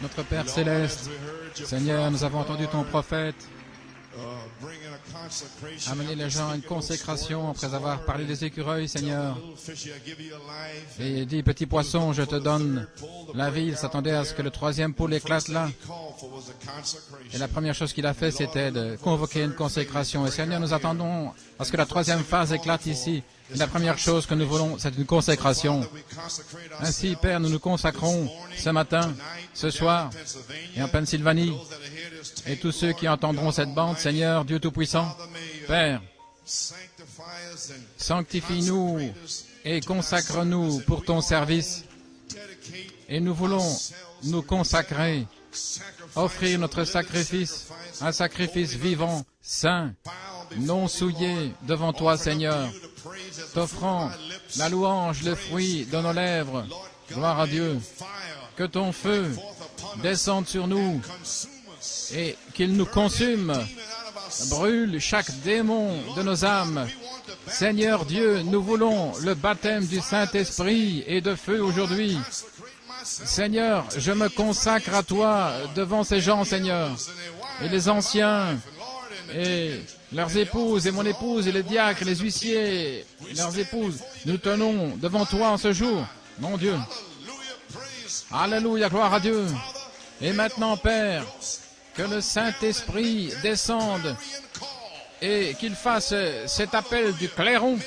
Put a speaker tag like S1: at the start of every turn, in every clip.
S1: Notre Père Céleste, Seigneur, nous avons entendu ton prophète amener les gens à une consécration après avoir parlé des écureuils, Seigneur. Et il dit, petit poisson, je te donne la vie. Il s'attendait à ce que le troisième poule éclate là. Et la première chose qu'il a fait, c'était de convoquer une consécration. Et Seigneur, nous attendons à ce que la troisième phase éclate ici. Et la première chose que nous voulons, c'est une consécration. Ainsi, Père, nous nous consacrons ce matin, ce soir, et en Pennsylvanie, et tous ceux qui entendront cette bande, Seigneur, Dieu Tout-Puissant, Père, sanctifie-nous et consacre-nous pour ton service. Et nous voulons nous consacrer, offrir notre sacrifice, un sacrifice vivant, saint, non souillé devant toi, Seigneur, t'offrant la louange, le fruit de nos lèvres. Gloire à Dieu. Que ton feu descende sur nous et qu'il nous consume, brûle chaque démon de nos âmes. Seigneur Dieu, nous voulons le baptême du Saint-Esprit et de feu aujourd'hui. Seigneur, je me consacre à toi devant ces gens, Seigneur, et les anciens, et leurs épouses, et mon épouse, et les diacres, et les huissiers, et leurs épouses. Nous tenons devant toi en ce jour, mon Dieu. Alléluia, gloire à Dieu. Et maintenant, Père, que le Saint-Esprit descende et qu'il fasse cet appel du clairon,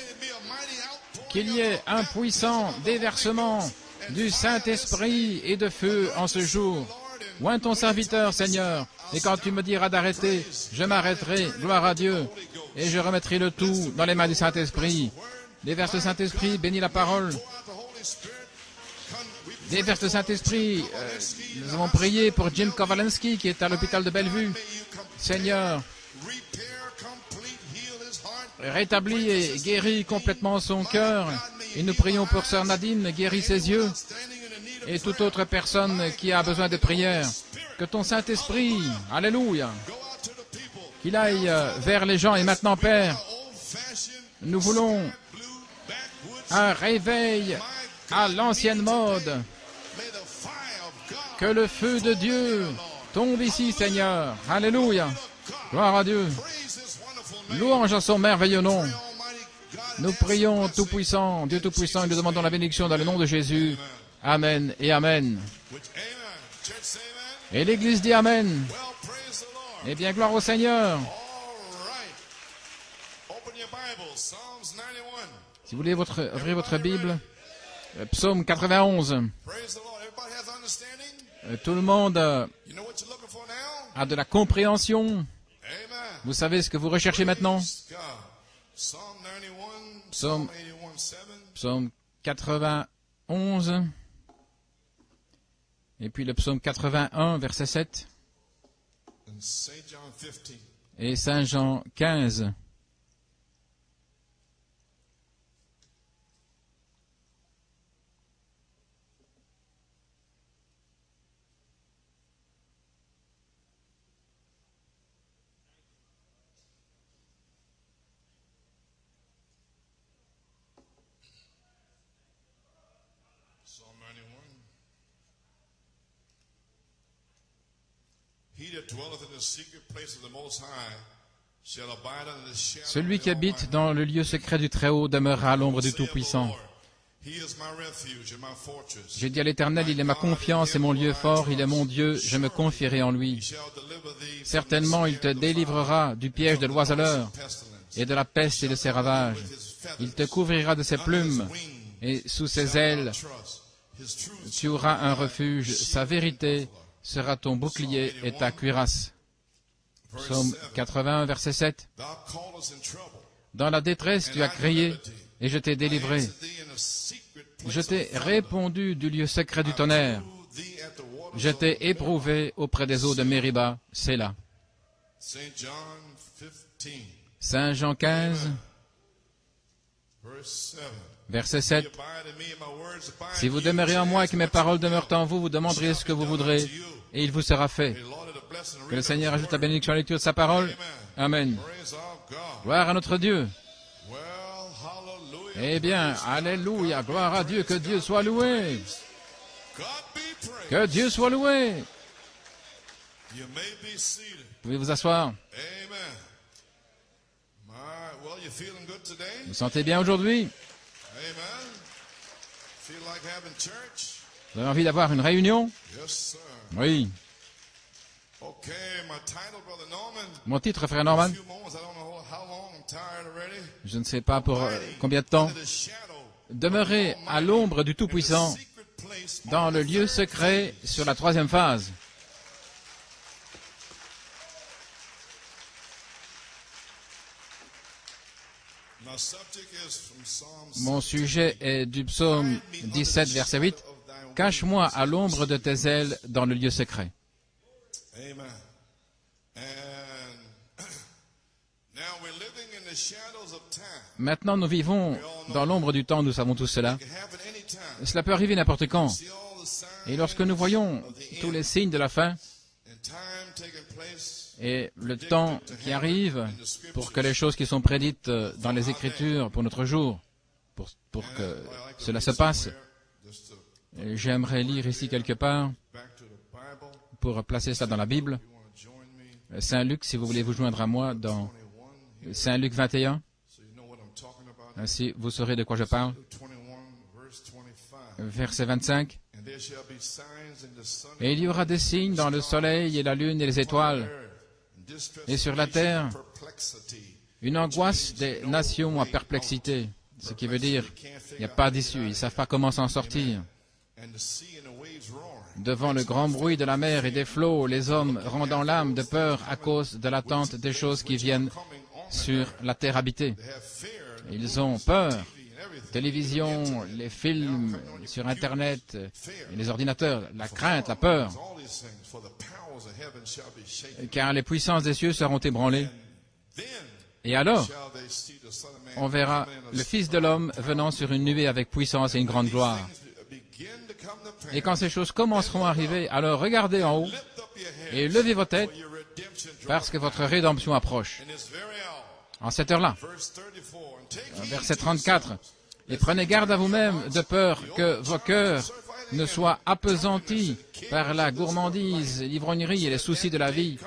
S1: qu'il y ait un puissant déversement du Saint-Esprit et de feu en ce jour. Oins ton serviteur, Seigneur, et quand tu me diras d'arrêter, je m'arrêterai, gloire à Dieu, et je remettrai le tout dans les mains du Saint-Esprit. Déverse le Saint-Esprit, bénis la parole. Déverse le Saint-Esprit. Nous avons prié pour Jim Kowalski qui est à l'hôpital de Bellevue. Seigneur, rétablis et guéris complètement son cœur. Et nous prions pour Sœur Nadine, guéris ses yeux. Et toute autre personne qui a besoin de prière. Que ton Saint-Esprit, alléluia, qu'il aille vers les gens. Et maintenant, Père, nous voulons un réveil à l'ancienne mode. Que le feu de Dieu tombe ici, Seigneur. Alléluia. Gloire à Dieu. Louange à son merveilleux nom. Nous prions Tout-Puissant, Dieu Tout-Puissant, et nous demandons la bénédiction dans le nom de Jésus. Amen et Amen. Et l'Église dit Amen. Eh bien, gloire au Seigneur. Si vous voulez ouvrir votre Bible, Psaume 91. Tout le monde a de la compréhension. Vous savez ce que vous recherchez maintenant? Psaume 91. Et puis le psaume 81, verset 7. Et Saint Jean 15. Celui qui habite dans le lieu secret du Très-Haut demeurera à l'ombre du Tout-Puissant. J'ai dit à l'Éternel, il est ma confiance et mon lieu fort, il est mon Dieu, je me confierai en lui. Certainement, il te délivrera du piège de l'oiseleur et de la peste et de ses ravages. Il te couvrira de ses plumes et sous ses ailes, tu auras un refuge. Sa vérité sera ton bouclier et ta cuirasse. Psaume 81, verset 7. Dans la détresse, tu as crié, et je t'ai délivré. Je t'ai répondu du lieu secret du tonnerre. Je t'ai éprouvé auprès des eaux de Mériba. C'est là. Saint Jean 15, Verset 7. Si vous demeurez en moi et que mes paroles demeurent en vous, vous demanderez ce que vous voudrez et il vous sera fait. Que le Seigneur ajoute la bénédiction à la lecture de sa parole. Amen. Gloire à notre Dieu. Eh bien, alléluia, gloire à Dieu, que Dieu soit loué. Que Dieu soit loué. Vous pouvez vous asseoir. Vous vous sentez bien aujourd'hui? Vous avez envie d'avoir une réunion? Oui. Mon titre, frère Norman, je ne sais pas pour combien de temps. Demeurer à l'ombre du Tout-Puissant dans le lieu secret sur la troisième phase. Mon sujet est du psaume 17, verset 8. « Cache-moi à l'ombre de tes ailes dans le lieu secret. » Maintenant, nous vivons dans l'ombre du temps, nous savons tous cela. Cela peut arriver n'importe quand. Et lorsque nous voyons tous les signes de la fin et le temps qui arrive pour que les choses qui sont prédites dans les Écritures pour notre jour, pour que cela se passe, j'aimerais lire ici quelque part pour placer ça dans la Bible. Saint Luc, si vous voulez vous joindre à moi dans Saint Luc 21. Ainsi, vous saurez de quoi je parle. Verset 25. Et il y aura des signes dans le soleil et la lune et les étoiles, et sur la terre, une angoisse des nations en perplexité. Ce qui veut dire, il n'y a pas d'issue, ils ne savent pas comment s'en sortir. Devant le grand bruit de la mer et des flots, les hommes rendant l'âme de peur à cause de l'attente des choses qui viennent sur la terre habitée. Ils ont peur. Télévision, les films sur Internet, les ordinateurs, la crainte, la peur. Car les puissances des cieux seront ébranlées. Et alors, on verra le Fils de l'homme venant sur une nuée avec puissance et une grande gloire. Et quand ces choses commenceront à arriver, alors regardez en haut et levez vos têtes parce que votre rédemption approche. En cette heure-là, verset 34, « Et prenez garde à vous-même de peur que vos cœurs ne soient appesantis par la gourmandise, l'ivrognerie et les soucis de la vie,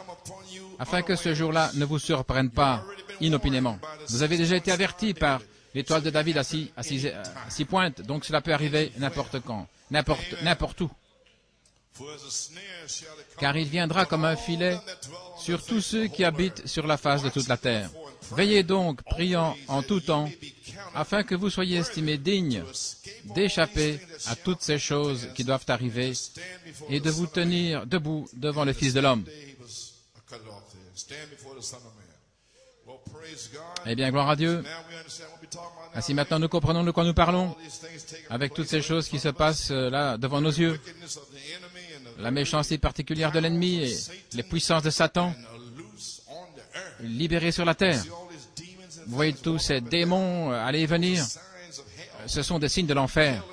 S1: afin que ce jour-là ne vous surprenne pas inopinément. Vous avez déjà été avertis par l'étoile de David à six pointes, donc cela peut arriver n'importe quand, n'importe où. Car il viendra comme un filet sur tous ceux qui habitent sur la face de toute la terre. Veillez donc, priant en tout temps, afin que vous soyez estimés dignes d'échapper à toutes ces choses qui doivent arriver et de vous tenir debout devant le Fils de l'homme. » Eh bien, gloire à Dieu. Ainsi maintenant nous comprenons de quoi nous parlons, avec toutes ces choses qui se passent là devant nos yeux, la méchanceté particulière de l'ennemi et les puissances de Satan libérées sur la terre. Vous voyez tous ces démons aller et venir, ce sont des signes de l'enfer.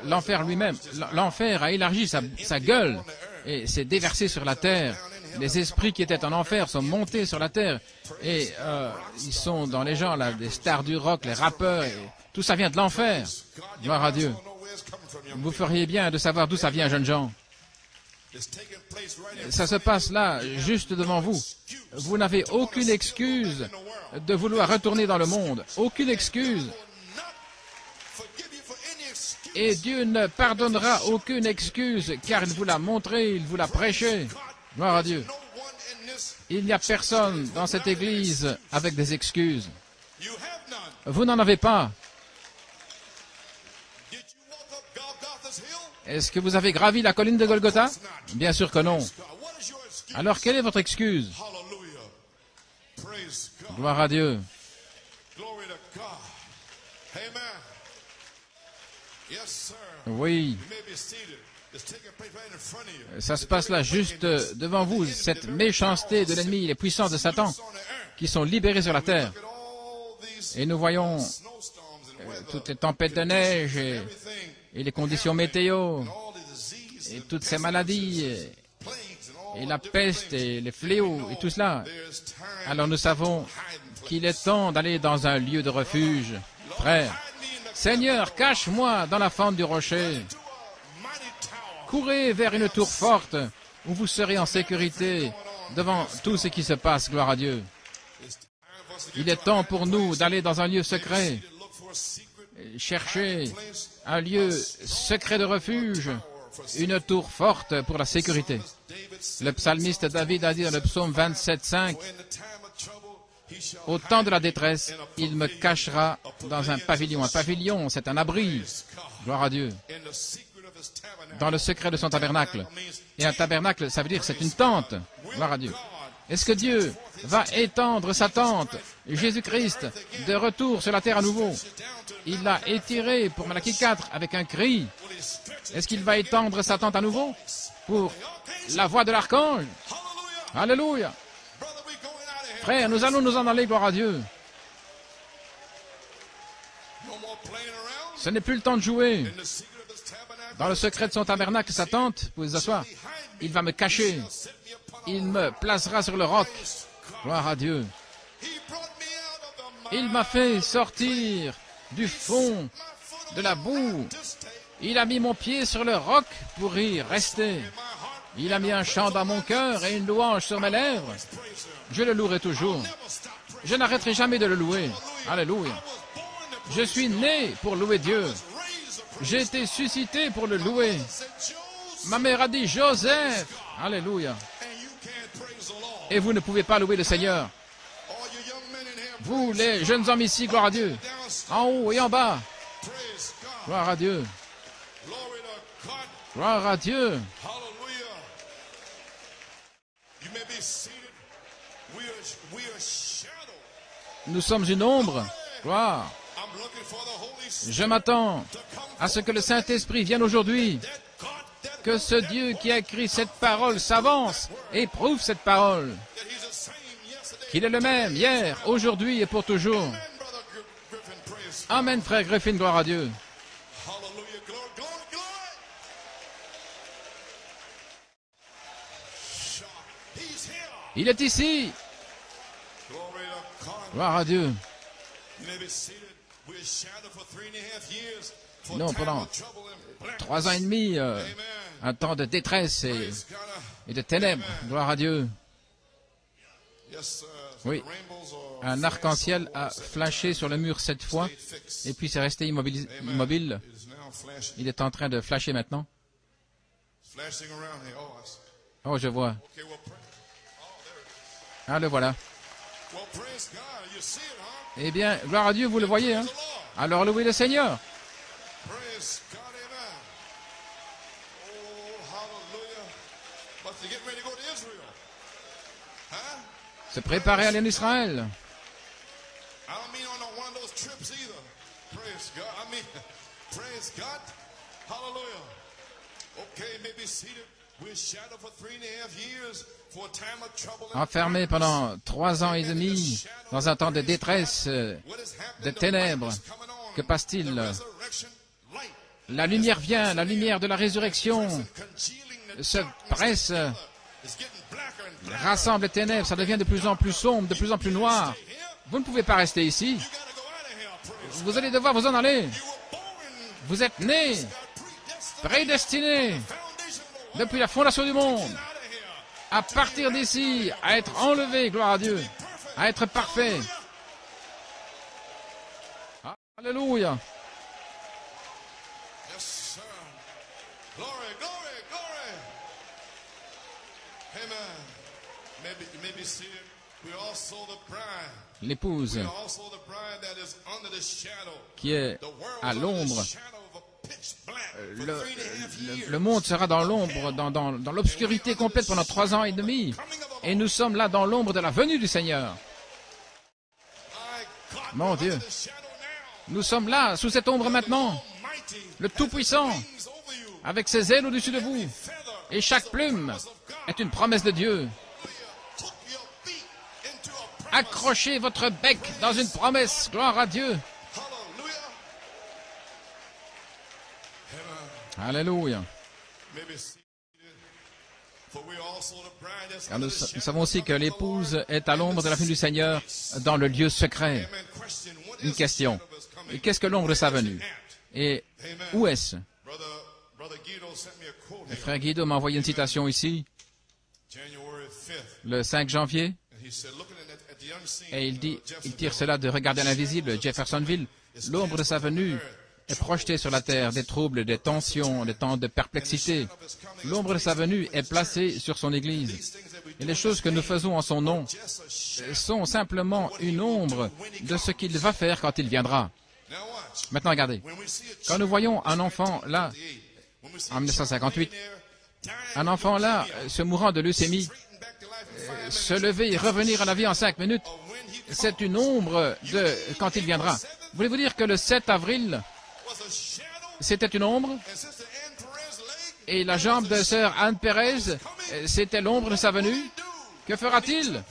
S1: L'enfer lui-même, l'enfer a élargi sa gueule et s'est déversé sur la terre. Les esprits qui étaient en enfer sont montés sur la terre et ils sont dans les gens, là, des stars du rock, les rappeurs, et tout ça vient de l'enfer. Gloire à Dieu. Vous feriez bien de savoir d'où ça vient, jeunes gens. Ça se passe là, juste devant vous. Vous n'avez aucune excuse de vouloir retourner dans le monde. Aucune excuse. Et Dieu ne pardonnera aucune excuse, car il vous l'a montré, il vous l'a prêché. Gloire à Dieu. Il n'y a personne dans cette église avec des excuses. Vous n'en avez pas. Est-ce que vous avez gravi la colline de Golgotha? Bien sûr que non. Alors, quelle est votre excuse? Gloire à Dieu. Oui. Ça se passe là, juste devant vous, cette méchanceté de l'ennemi, les puissances de Satan qui sont libérées sur la terre. Et nous voyons toutes les tempêtes de neige et les conditions météo et toutes ces maladies et la peste et les fléaux et tout cela. Alors nous savons qu'il est temps d'aller dans un lieu de refuge. Frère, Seigneur, cache-moi dans la fente du rocher. Courez vers une tour forte où vous serez en sécurité devant tout ce qui se passe, gloire à Dieu. Il est temps pour nous d'aller dans un lieu secret, chercher un lieu secret de refuge, une tour forte pour la sécurité. Le psalmiste David a dit dans le psaume 27:5, « Au temps de la détresse, il me cachera dans un pavillon. » Un pavillon, c'est un abri. Gloire à Dieu. Dans le secret de son tabernacle. Et un tabernacle, ça veut dire c'est une tente. Gloire à Dieu. Est-ce que Dieu va étendre sa tente, Jésus-Christ, de retour sur la terre à nouveau? Il l'a étiré pour Malachie 4 avec un cri. Est-ce qu'il va étendre sa tente à nouveau pour la voix de l'archange? Alléluia. Frère, nous allons nous en aller, gloire à Dieu. Ce n'est plus le temps de jouer. Dans le secret de son tabernacle, sa tente, vous pouvez vous asseoir, il va me cacher. Il me placera sur le roc. Gloire à Dieu. Il m'a fait sortir du fond de la boue. Il a mis mon pied sur le roc pour y rester. Il a mis un chant dans mon cœur et une louange sur mes lèvres. Je le louerai toujours. Je n'arrêterai jamais de le louer. Alléluia. Je suis né pour louer Dieu. J'ai été suscité pour le louer. Ma mère a dit Joseph. Alléluia. Et vous ne pouvez pas louer le Seigneur. Vous, les jeunes hommes ici, gloire à Dieu. En haut et en bas. Gloire à Dieu. Gloire à Dieu. Nous sommes une ombre. Gloire. Je m'attends à ce que le Saint-Esprit vienne aujourd'hui. Que ce Dieu qui a écrit cette parole s'avance et prouve cette parole. Qu'il est le même hier, aujourd'hui et pour toujours. Amen, frère Griffin, gloire à Dieu. Il est ici. Gloire à Dieu. Non, pendant 3 ans et demi, un temps de détresse et de ténèbres. Gloire à Dieu. Oui, un arc-en-ciel a flashé sur le mur 7 fois et puis c'est resté immobile. Il est en train de flasher maintenant. Oh, je vois. Ah, le voilà. Eh bien, gloire à Dieu, vous le voyez, hein? Alors louez le Seigneur. Se préparer à aller en Israël. Enfermé pendant 3 ans et demi dans un temps de détresse, de ténèbres. Que passe-t-il? La lumière vient, la lumière de la résurrection se presse, rassemble les ténèbres, ça devient de plus en plus sombre, de plus en plus noir. Vous ne pouvez pas rester ici. Vous allez devoir vous en aller. Vous êtes nés, prédestinés, depuis la fondation du monde, à partir d'ici, à être enlevés, gloire à Dieu, à être parfaits. Alléluia. L'épouse qui est à l'ombre. Le monde sera dans l'ombre, dans l'obscurité complète pendant 3 ans et demi. Et nous sommes là dans l'ombre de la venue du Seigneur. Mon Dieu. Nous sommes là, sous cette ombre maintenant. Le Tout-Puissant, avec ses ailes au-dessus de vous. Et chaque plume est une promesse de Dieu. Accrochez votre bec dans une promesse. Gloire à Dieu. Alléluia. Car nous savons aussi que l'épouse est à l'ombre de la venue du Seigneur dans le lieu secret. Une question. Qu'est-ce que l'ombre de sa venue? Et où est-ce? Le frère Guido m'a envoyé une citation ici, le 5 janvier, et il tire cela de Regarder l'invisible, Jeffersonville. L'ombre de sa venue est projetée sur la terre, des troubles, des tensions, des temps de perplexité. L'ombre de sa venue est placée sur son Église. Et les choses que nous faisons en son nom sont simplement une ombre de ce qu'il va faire quand il viendra. Maintenant, regardez. Quand nous voyons un enfant là, en 1958, un enfant là, se mourant de leucémie, se lever et revenir à la vie en 5 minutes, c'est une ombre de quand il viendra. Voulez-vous dire que le 7 avril, c'était une ombre? Et la jambe de sœur Anne Pérez, c'était l'ombre de sa venue? Que fera-t-il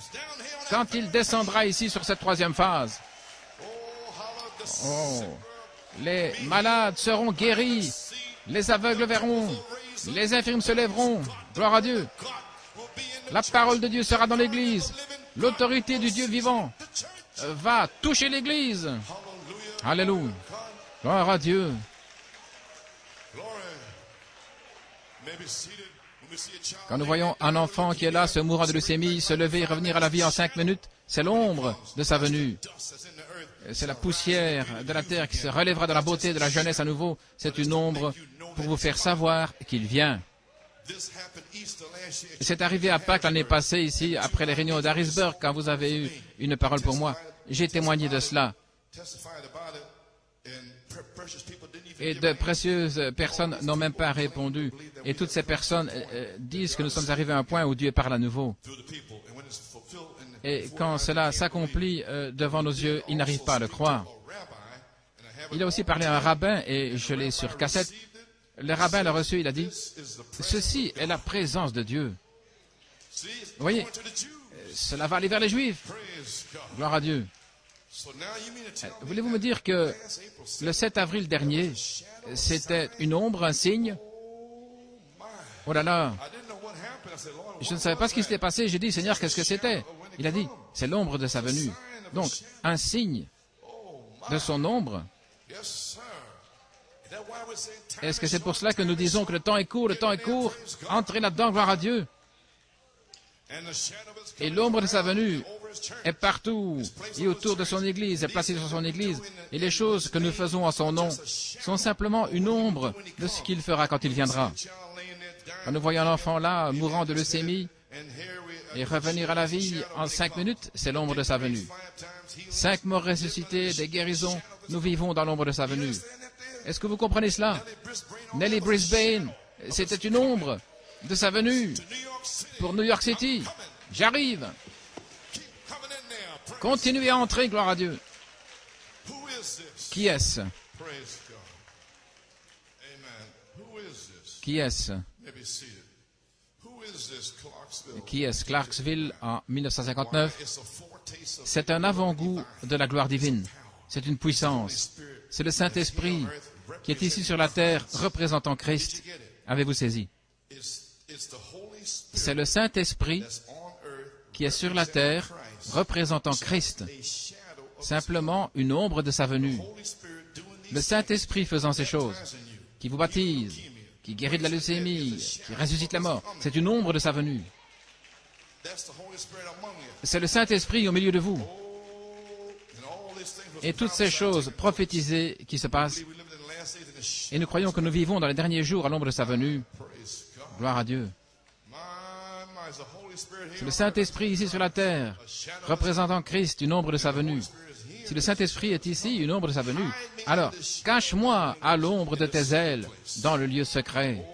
S1: quand il descendra ici sur cette troisième phase? Oh, les malades seront guéris, les aveugles verront, les infirmes se lèveront. Gloire à Dieu. La parole de Dieu sera dans l'Église. L'autorité du Dieu vivant va toucher l'Église. Alléluia. Gloire à Dieu. Quand nous voyons un enfant qui est là, se mourant de leucémie, se lever et revenir à la vie en 5 minutes, c'est l'ombre de sa venue. C'est la poussière de la terre qui se relèvera de la beauté de la jeunesse à nouveau. C'est une ombre pour vous faire savoir qu'il vient. C'est arrivé à Pâques l'année passée ici, après les réunions d'Harrisburg, quand vous avez eu une parole pour moi. J'ai témoigné de cela. Et de précieuses personnes n'ont même pas répondu. Et toutes ces personnes disent que nous sommes arrivés à un point où Dieu parle à nouveau. Et quand cela s'accomplit devant nos yeux, ils n'arrivent pas à le croire. Il a aussi parlé à un rabbin, et je l'ai sur cassette. Le rabbin l'a reçu, il a dit, « Ceci est la présence de Dieu. » Vous voyez, cela va aller vers les Juifs. Gloire à Dieu. Voulez-vous me dire que le 7 avril dernier, c'était une ombre, un signe? Oh là là! Je ne savais pas ce qui s'était passé. J'ai dit, Seigneur, qu'est-ce que c'était? Il a dit, c'est l'ombre de sa venue. Donc, un signe de son ombre. Est-ce que c'est pour cela que nous disons que le temps est court, le temps est court? Entrez là-dedans, gloire à Dieu. Et l'ombre de sa venue est partout et autour de son Église, est placée sur son Église. Et les choses que nous faisons en son nom sont simplement une ombre de ce qu'il fera quand il viendra. Quand nous voyons l'enfant là, mourant de leucémie, et revenir à la vie en 5 minutes, c'est l'ombre de sa venue. 5 morts ressuscités, des guérisons, nous vivons dans l'ombre de sa venue. Est-ce que vous comprenez cela? Nellie Brisbane, c'était une ombre de sa venue pour New York City. J'arrive. Continuez à entrer, gloire à Dieu. Qui est-ce? Qui est-ce? Qui est-ce? Clarksville en 1959. C'est un avant-goût de la gloire divine. C'est une puissance. C'est le Saint-Esprit qui est ici sur la terre représentant Christ. Avez-vous saisi? C'est le Saint-Esprit qui est sur la terre représentant Christ. Simplement une ombre de sa venue. Le Saint-Esprit faisant ces choses, qui vous baptise, qui guérit de la leucémie, qui ressuscite la mort, c'est une ombre de sa venue. C'est le Saint-Esprit au milieu de vous. Et toutes ces choses prophétisées qui se passent, et nous croyons que nous vivons dans les derniers jours à l'ombre de sa venue. Gloire à Dieu. C'est le Saint-Esprit ici sur la terre, représentant Christ, une ombre de sa venue. Si le Saint-Esprit est ici, une ombre de sa venue, alors cache-moi à l'ombre de tes ailes dans le lieu secret.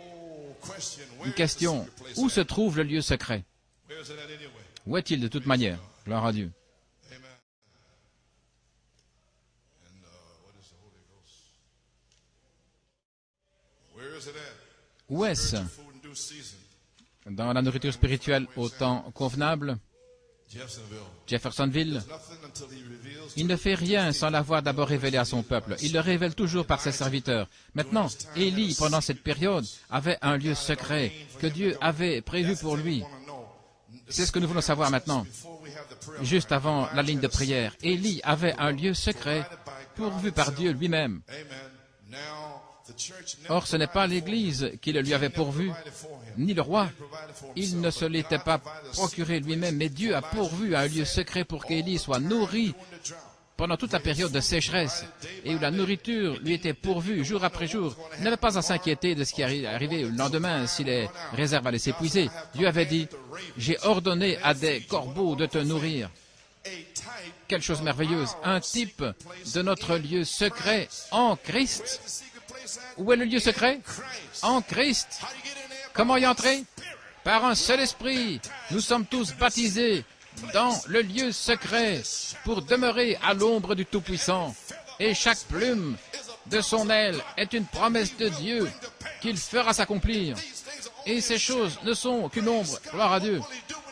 S1: Une question, où se trouve le lieu secret? Où est-il de toute manière? Gloire à Dieu. Où est-ce? Dans la nourriture spirituelle au temps convenable, Jeffersonville. Il ne fait rien sans l'avoir d'abord révélé à son peuple. Il le révèle toujours par ses serviteurs. Maintenant, Élie, pendant cette période, avait un lieu secret que Dieu avait prévu pour lui. C'est ce que nous voulons savoir maintenant. Juste avant la ligne de prière, Élie avait un lieu secret pourvu par Dieu lui-même. Or, ce n'est pas l'Église qui le lui avait pourvu, ni le roi. Il ne se l'était pas procuré lui-même, mais Dieu a pourvu un lieu secret pour qu'Élie soit nourri pendant toute la période de sécheresse, et où la nourriture lui était pourvue jour après jour. Il n'avait pas à s'inquiéter de ce qui arrivait le lendemain si les réserves allaient s'épuiser. Dieu avait dit, « J'ai ordonné à des corbeaux de te nourrir. » Quelle chose merveilleuse, un type de notre lieu secret en Christ. Où est le lieu secret? En Christ. Comment y entrer? Par un seul esprit. Nous sommes tous baptisés dans le lieu secret pour demeurer à l'ombre du Tout-Puissant. Et chaque plume de son aile est une promesse de Dieu qu'il fera s'accomplir. Et ces choses ne sont qu'une ombre, gloire à Dieu.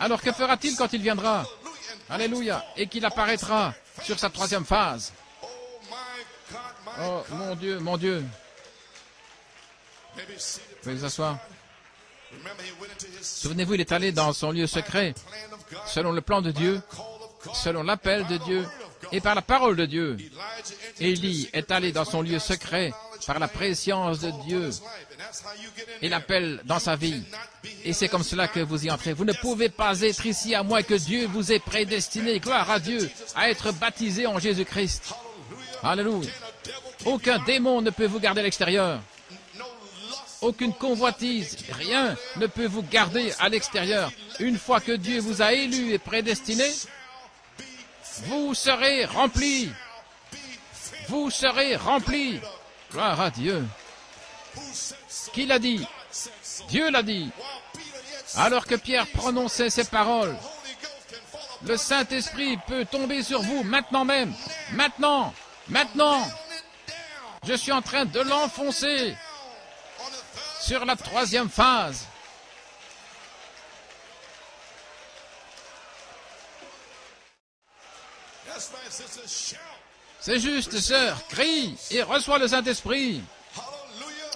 S1: Alors que fera-t-il quand il viendra? Alléluia. Et qu'il apparaîtra sur sa troisième phase. Oh, mon Dieu, mon Dieu. Veuillez vous asseoir. Souvenez-vous, il est allé dans son lieu secret, selon le plan de Dieu, selon l'appel de Dieu et par la parole de Dieu. Élie est allé dans son lieu secret par la préscience de Dieu et l'appel dans sa vie. Et c'est comme cela que vous y entrez. Vous ne pouvez pas être ici à moins que Dieu vous ait prédestiné, gloire à Dieu, à être baptisé en Jésus-Christ. Alléluia. Aucun démon ne peut vous garder à l'extérieur. Aucune convoitise, rien ne peut vous garder à l'extérieur. Une fois que Dieu vous a élu et prédestiné, vous serez remplis. Vous serez remplis. Gloire à Dieu. Qui l'a dit? Dieu l'a dit. Alors que Pierre prononçait ces paroles, le Saint-Esprit peut tomber sur vous maintenant même. Maintenant. Maintenant. Je suis en train de l'enfoncer sur la troisième phase. C'est juste, sœur, crie et reçois le Saint-Esprit.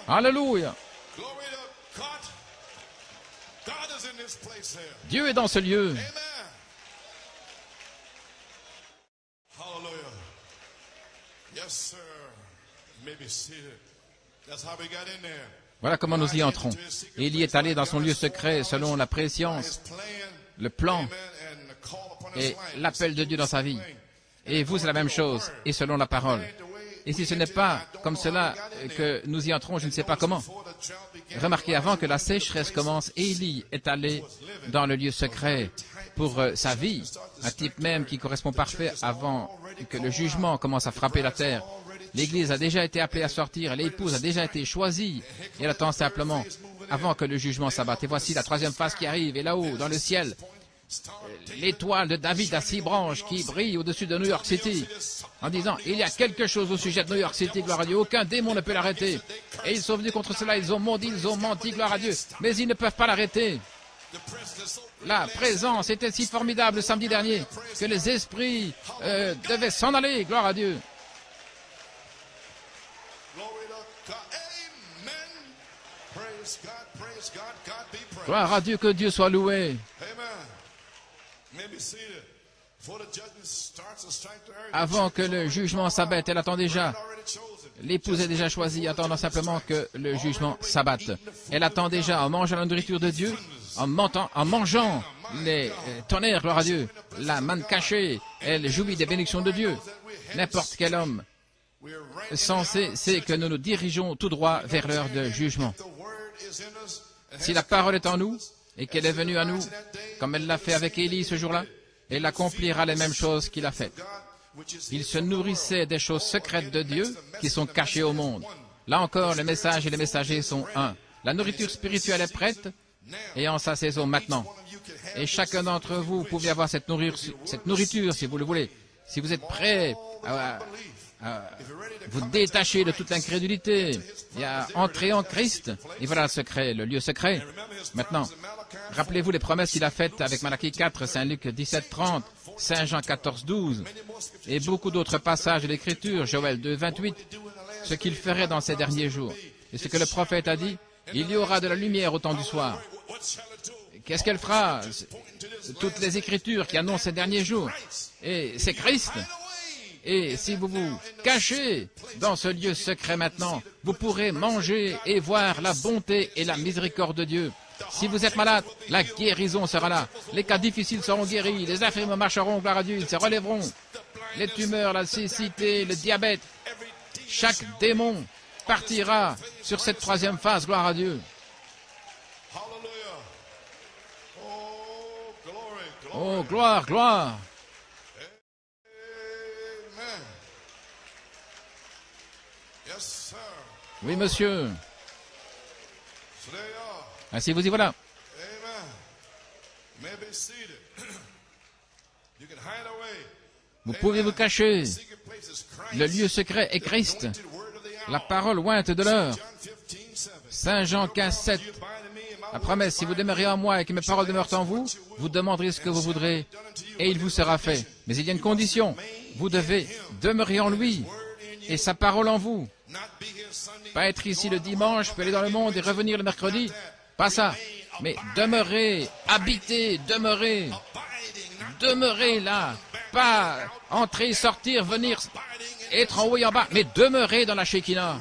S1: Alléluia. Dieu est dans ce lieu. Voilà comment nous y entrons. Élie est allé dans son lieu secret selon la préscience, le plan et l'appel de Dieu dans sa vie. Et vous, c'est la même chose, et selon la parole. Et si ce n'est pas comme cela que nous y entrons, je ne sais pas comment. Remarquez, avant que la sécheresse commence, Élie est allé dans le lieu secret pour sa vie, un type même qui correspond parfait avant que le jugement commence à frapper la terre. L'Église a déjà été appelée à sortir, l'épouse a déjà été choisie, et elle attend simplement avant que le jugement s'abatte. Et voici la troisième phase qui arrive, et là-haut, dans le ciel, l'étoile de David à 6 branches qui brille au-dessus de New York City, en disant, il y a quelque chose au sujet de New York City, gloire à Dieu, aucun démon ne peut l'arrêter. Et ils sont venus contre cela, ils ont menti, gloire à Dieu, mais ils ne peuvent pas l'arrêter. La présence était si formidable le samedi dernier que les esprits devaient s'en aller, gloire à Dieu. Gloire à Dieu, que Dieu soit loué. Avant que le jugement s'abatte, elle attend déjà. L'épouse est déjà choisie, attendant simplement que le jugement s'abatte. Elle attend déjà en mangeant la nourriture de Dieu, en mangeant les tonnerres, gloire à Dieu, la manne cachée. Elle jouit des bénédictions de Dieu. N'importe quel homme sensé sait que nous nous dirigeons tout droit vers l'heure de jugement. Si la parole est en nous et qu'elle est venue à nous, comme elle l'a fait avec Élie ce jour-là, elle accomplira les mêmes choses qu'il a faites. Il se nourrissait des choses secrètes de Dieu qui sont cachées au monde. Là encore, le message et les messagers sont un. La nourriture spirituelle est prête et en sa saison maintenant. Et chacun d'entre vous, pouvez avoir cette nourriture si vous le voulez. Si vous êtes prêt à vous détacher de toute l'incrédulité et à entrer en Christ. Et voilà le secret, le lieu secret. Maintenant, Rappelez-vous les promesses qu'il a faites avec Malachie 4, Saint Luc 17, 30, Saint Jean 14, 12, et beaucoup d'autres passages de l'Écriture, Joël 2, 28, ce qu'il ferait dans ces derniers jours. Et ce que le prophète a dit, il y aura de la lumière au temps du soir. Qu'est-ce qu'elle fera? Toutes les Écritures qui annoncent ces derniers jours. Et c'est Christ. Et si vous vous cachez dans ce lieu secret maintenant, vous pourrez manger et voir la bonté et la miséricorde de Dieu. Si vous êtes malade, la guérison sera là. Les cas difficiles seront guéris. Les infirmes marcheront, gloire à Dieu, ils se relèveront. Les tumeurs, la cécité, le diabète, chaque démon partira sur cette troisième phase, gloire à Dieu. Oh, gloire, gloire. Oui, monsieur. Ainsi, vous y voilà. Vous pouvez vous cacher. Le lieu secret est Christ. La parole ointe de l'heure. Saint Jean 15, 7. La promesse, si vous demeurez en moi et que mes paroles demeurent en vous, vous demanderez ce que vous voudrez et il vous sera fait. Mais il y a une condition. Vous devez demeurer en lui et sa parole en vous. Pas être ici le dimanche, puis aller dans le monde et revenir le mercredi. Pas ça. Mais demeurer, habiter, demeurer. Demeurer là. Pas entrer, sortir, venir, être en haut et en bas. Mais demeurer dans la Shekinah.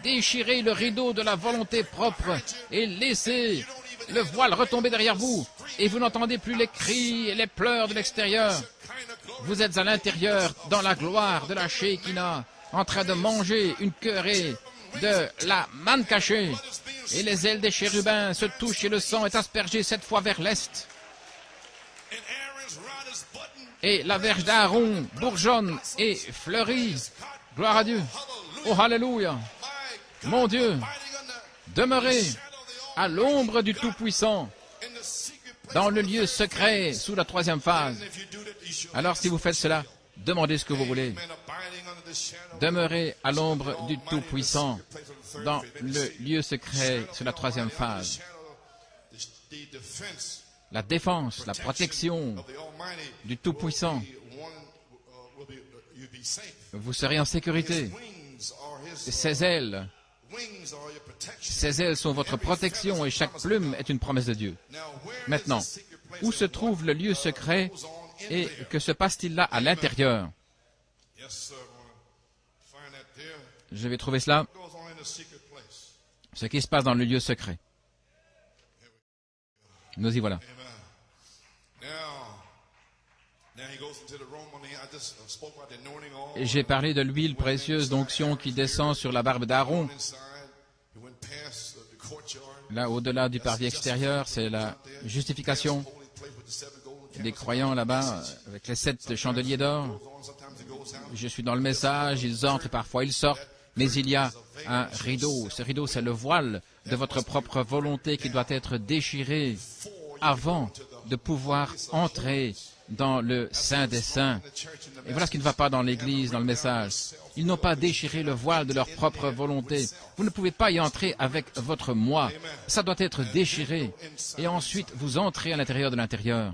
S1: Déchirez le rideau de la volonté propre et laissez le voile retomber derrière vous. Et vous n'entendez plus les cris et les pleurs de l'extérieur. Vous êtes à l'intérieur, dans la gloire de la Shekinah, en train de manger une queurée de la manne cachée. Et les ailes des chérubins se touchent et le sang est aspergé 7 fois vers l'est. Et la verge d'Aaron bourgeonne et fleurit. Gloire à Dieu. Oh, alléluia. Mon Dieu, demeurez à l'ombre du Tout-Puissant, dans le lieu secret, sous la troisième phase. Alors, si vous faites cela, demandez ce que vous voulez. Demeurez à l'ombre du Tout-Puissant, dans le lieu secret, sous la troisième phase. La défense, la protection du Tout-Puissant. Vous serez en sécurité. Ses ailes sont votre protection et chaque plume est une promesse de Dieu. Maintenant, où se trouve le lieu secret et que se passe-t-il là à l'intérieur? Je vais trouver cela. Ce qui se passe dans le lieu secret. Nous y voilà. J'ai parlé de l'huile précieuse d'onction qui descend sur la barbe d'Aaron. Là, au-delà du parvis extérieur, c'est la justification des croyants là-bas, avec les 7 chandeliers d'or. Je suis dans le message, ils entrent et parfois ils sortent, mais il y a un rideau. Ce rideau, c'est le voile de votre propre volonté qui doit être déchiré avant de pouvoir entrer dans le Saint des Saints. Et voilà ce qui ne va pas dans l'Église, dans le message. Ils n'ont pas déchiré le voile de leur propre volonté. Vous ne pouvez pas y entrer avec votre moi. Ça doit être déchiré. Et ensuite, vous entrez à l'intérieur de l'intérieur.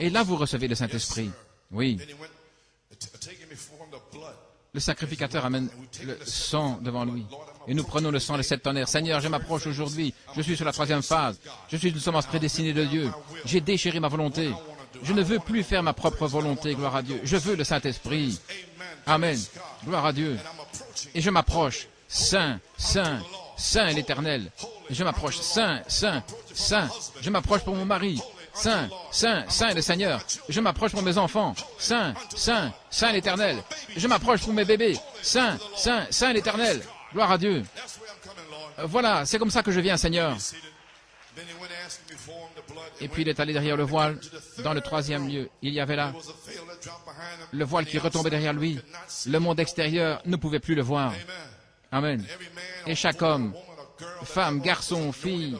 S1: Et là, vous recevez le Saint-Esprit. Oui. Le sacrificateur amène le sang devant lui. Et nous prenons le sang de 7 tonnerres. Seigneur, je m'approche aujourd'hui. Je suis sur la troisième phase. Je suis une semence prédestinée de Dieu. J'ai déchiré ma volonté. Je ne veux plus faire ma propre volonté, gloire à Dieu. Je veux le Saint-Esprit. Amen. Gloire à Dieu. Et je m'approche. Saint, Saint, Saint est l'Éternel. Et je m'approche. Saint, Saint, Saint. Je m'approche pour mon mari. Saint, Saint, Saint est le Seigneur. Je m'approche pour mes enfants. Saint, Saint, Saint est l'Éternel. Je m'approche pour mes bébés. Saint, Saint, Saint est l'Éternel. Gloire à Dieu. Voilà, c'est comme ça que je viens, Seigneur. Et puis il est allé derrière le voile, dans le troisième lieu. Il y avait là le voile qui retombait derrière lui. Le monde extérieur ne pouvait plus le voir. Amen. Et chaque homme, femme, garçon, fille,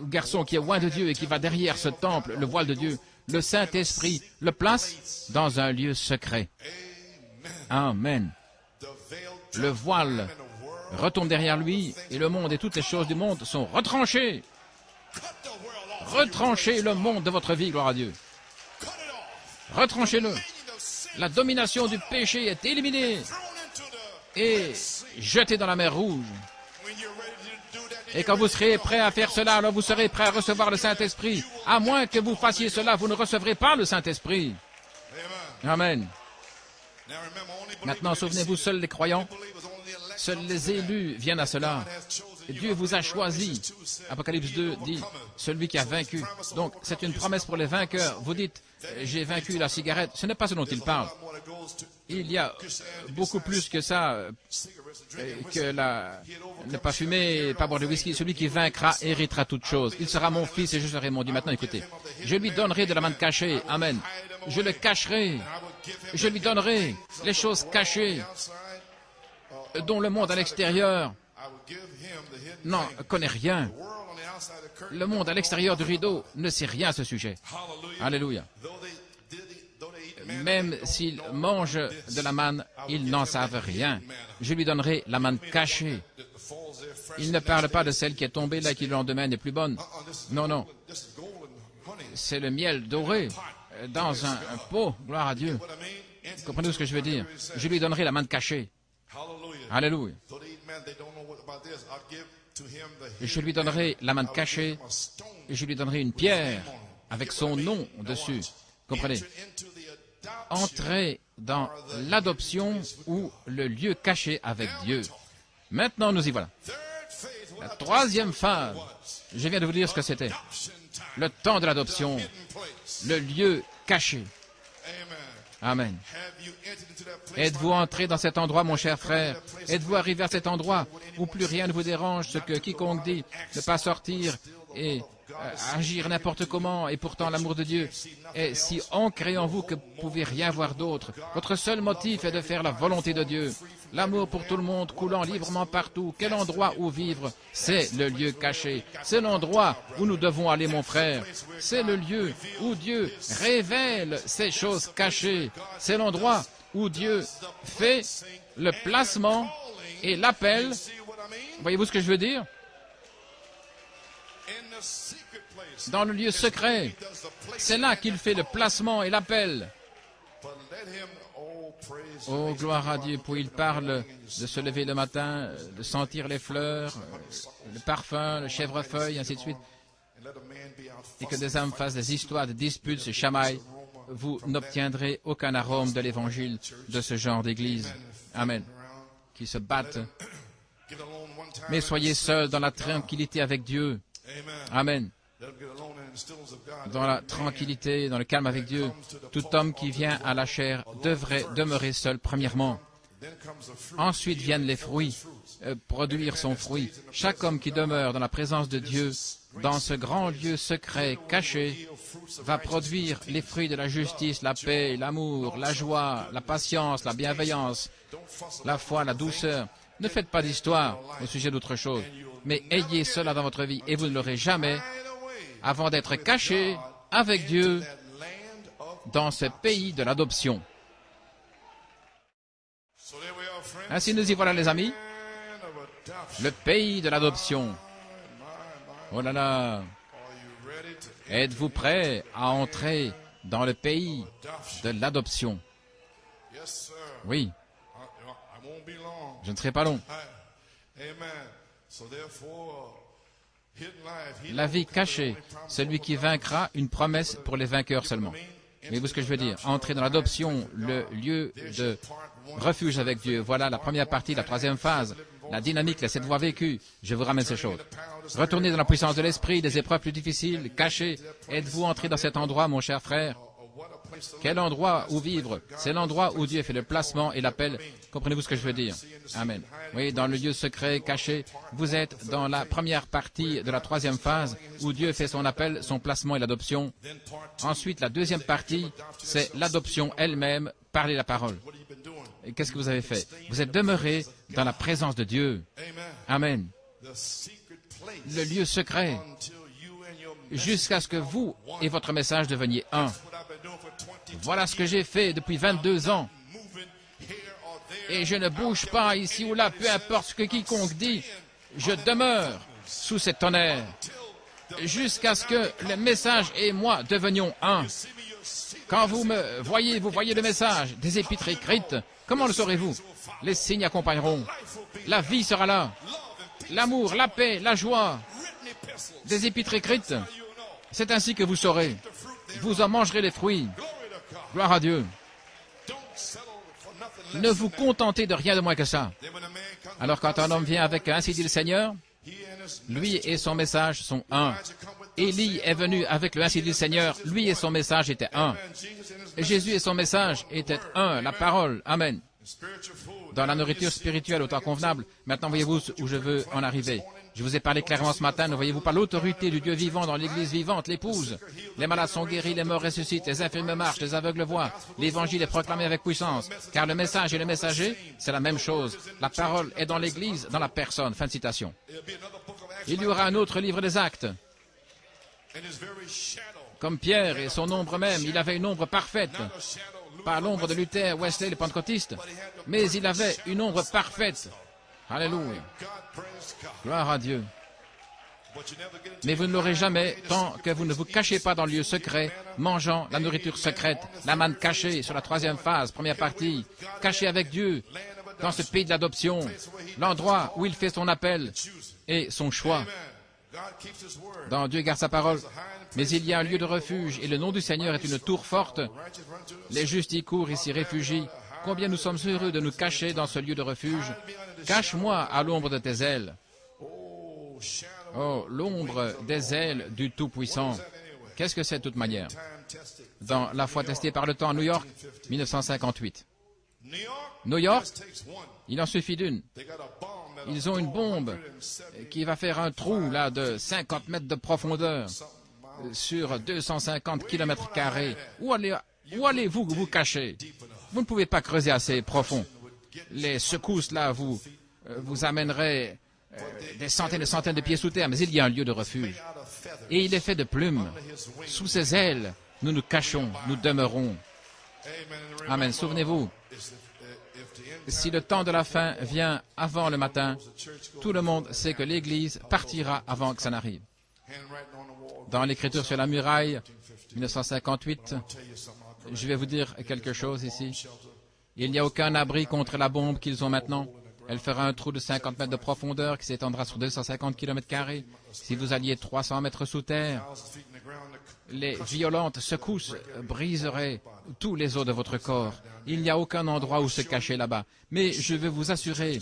S1: garçon qui est loin de Dieu et qui va derrière ce temple, le voile de Dieu, le Saint-Esprit le place dans un lieu secret. Amen. Le voile retombe derrière lui et le monde et toutes les choses du monde sont retranchées. Retranchez le monde de votre vie, gloire à Dieu. Retranchez-le. La domination du péché est éliminée et jetée dans la mer Rouge. Et quand vous serez prêt à faire cela, alors vous serez prêt à recevoir le Saint-Esprit. À moins que vous fassiez cela, vous ne recevrez pas le Saint-Esprit. Amen. Maintenant, souvenez-vous, seuls les croyants, seuls les élus viennent à cela. Et Dieu vous a choisi. Apocalypse 2 dit, celui qui a vaincu. Donc, c'est une promesse pour les vainqueurs. Vous dites, j'ai vaincu la cigarette. Ce n'est pas ce dont il parle. Il y a beaucoup plus que ça, ne pas fumer, pas boire de whisky. Celui qui vaincra héritera toutes choses. Il sera mon fils et je serai mon Dieu. Maintenant, écoutez, je lui donnerai de la manne cachée. Amen. Je le cacherai. Je lui donnerai les choses cachées dont le monde à l'extérieur n'en connaît rien. Le monde à l'extérieur du rideau ne sait rien à ce sujet. Alléluia. Même s'ils mangent de la manne, ils n'en savent rien. Je lui donnerai la manne cachée. Il ne parle pas de celle qui est tombée là et qui le lendemain n'est plus bonne. Non, non. C'est le miel doré dans un pot. Gloire à Dieu. Comprenez-vous ce que je veux dire? Je lui donnerai la manne cachée. Alléluia. Je lui donnerai la manne cachée et je lui donnerai une pierre avec son nom dessus. Comprenez? Entrez dans l'adoption ou le lieu caché avec Dieu. Maintenant, nous y voilà. La troisième phase, je viens de vous dire ce que c'était. Le temps de l'adoption, le lieu caché. Amen. Êtes-vous entré dans cet endroit, mon cher frère? Êtes-vous arrivé à cet endroit où plus rien ne vous dérange, ce que quiconque dit, ne pas sortir et agir n'importe comment, et pourtant l'amour de Dieu est si ancré en vous que vous ne pouvez rien voir d'autre. Votre seul motif est de faire la volonté de Dieu. L'amour pour tout le monde coulant librement partout. Quel endroit où vivre? C'est le lieu caché. C'est l'endroit où nous devons aller, mon frère. C'est le lieu où Dieu révèle ces choses cachées. C'est l'endroit où Dieu fait le placement et l'appel. Voyez-vous ce que je veux dire? Dans le lieu secret, c'est là qu'il fait le placement et l'appel. Oh, gloire à Dieu, pour il parle de se lever le matin, de sentir les fleurs, le parfum, le chèvrefeuille, ainsi de suite. Et que des hommes fassent des histoires, des disputes, se chamaillent. Vous n'obtiendrez aucun arôme de l'évangile de ce genre d'église. Amen. Qui se battent. Mais soyez seuls dans la tranquillité avec Dieu. Amen. Dans la tranquillité, dans le calme avec Dieu, tout homme qui vient à la chair devrait demeurer seul premièrement. Ensuite viennent les fruits, produire son fruit. Chaque homme qui demeure dans la présence de Dieu, dans ce grand lieu secret, caché, va produire les fruits de la justice, la paix, l'amour, la joie, la patience, la bienveillance, la foi, la douceur. Ne faites pas d'histoire au sujet d'autre chose, mais ayez cela dans votre vie et vous ne l'aurez jamais avant d'être caché avec Dieu dans ce pays de l'adoption. Ainsi nous y voilà, les amis, le pays de l'adoption. Oh là là, êtes-vous prêts à entrer dans le pays de l'adoption? Oui, je ne serai pas long. La vie cachée, celui qui vaincra, une promesse pour les vainqueurs seulement. Voyez-vous ce que je veux dire? Entrer dans l'adoption, le lieu de refuge avec Dieu. Voilà la première partie, la troisième phase. La dynamique, les 7 voies vécues. Je vous ramène ces choses. Retournez dans la puissance de l'esprit, des épreuves plus difficiles, cachées. Êtes-vous entré dans cet endroit, mon cher frère? Quel endroit où vivre? C'est l'endroit où Dieu fait le placement et l'appel. Comprenez-vous ce que je veux dire? Amen. Oui, dans le lieu secret, caché, vous êtes dans la première partie de la troisième phase où Dieu fait son appel, son placement et l'adoption. Ensuite, la deuxième partie, c'est l'adoption elle-même, parler la parole. Et qu'est-ce que vous avez fait? Vous êtes demeuré dans la présence de Dieu. Amen. Le lieu secret, jusqu'à ce que vous et votre message deveniez un. Voilà ce que j'ai fait depuis 22 ans. Et je ne bouge pas ici ou là, peu importe ce que quiconque dit. Je demeure sous cet tonnerre jusqu'à ce que le message et moi devenions un. Quand vous me voyez, vous voyez le message des épîtres écrites. Comment le saurez-vous? Les signes accompagneront. La vie sera là. L'amour, la paix, la joie des épîtres écrites. C'est ainsi que vous saurez. Vous en mangerez les fruits. Gloire à Dieu. Ne vous contentez de rien de moins que ça. Alors quand un homme vient avec ainsi dit le Seigneur, lui et son message sont un. Élie est venu avec le ainsi dit le Seigneur, lui et son message étaient un. Et Jésus et son message étaient un, la parole. Amen. Dans la nourriture spirituelle au temps convenable. Maintenant, voyez-vous où je veux en arriver. Je vous ai parlé clairement ce matin, ne voyez-vous pas l'autorité du Dieu vivant dans l'Église vivante, l'épouse. Les malades sont guéris, les morts ressuscitent, les infirmes marchent, les aveugles voient. L'Évangile est proclamé avec puissance. Car le message et le messager, c'est la même chose. La parole est dans l'Église, dans la personne. Fin de citation. Il y aura un autre livre des Actes. Comme Pierre et son ombre même, il avait une ombre parfaite. Pas l'ombre de Luther, Wesley, les pentecôtistes, mais il avait une ombre parfaite. Alléluia. Gloire à Dieu. Mais vous ne l'aurez jamais tant que vous ne vous cachez pas dans le lieu secret, mangeant la nourriture secrète, la manne cachée sur la troisième phase, première partie, cachée avec Dieu, dans ce pays de l'adoption, l'endroit où il fait son appel et son choix. Dans Dieu garde sa parole, mais il y a un lieu de refuge, et le nom du Seigneur est une tour forte. Les justes y courent et s'y réfugient. Combien nous sommes heureux de nous cacher dans ce lieu de refuge. Cache-moi à l'ombre de tes ailes. Oh, l'ombre des ailes du Tout-Puissant. Qu'est-ce que c'est de toute manière? Dans La foi testée par le temps, New York, 1958. New York, il en suffit d'une. Ils ont une bombe qui va faire un trou là de 50 mètres de profondeur sur 250 km². Où allez-vous vous cacher? Vous ne pouvez pas creuser assez profond. Les secousses là vous amèneraient des centaines et centaines de pieds sous terre, mais il y a un lieu de refuge. Et il est fait de plumes. Sous ses ailes, nous nous cachons, nous demeurons. Amen. Souvenez-vous, si le temps de la fin vient avant le matin, tout le monde sait que l'Église partira avant que ça n'arrive. Dans l'écriture sur la muraille, 1958, je vais vous dire quelque chose ici. Il n'y a aucun abri contre la bombe qu'ils ont maintenant. Elle fera un trou de 50 mètres de profondeur qui s'étendra sur 250 km². Si vous alliez 300 mètres sous terre, les violentes secousses briseraient tous les os de votre corps. Il n'y a aucun endroit où se cacher là-bas. Mais je veux vous assurer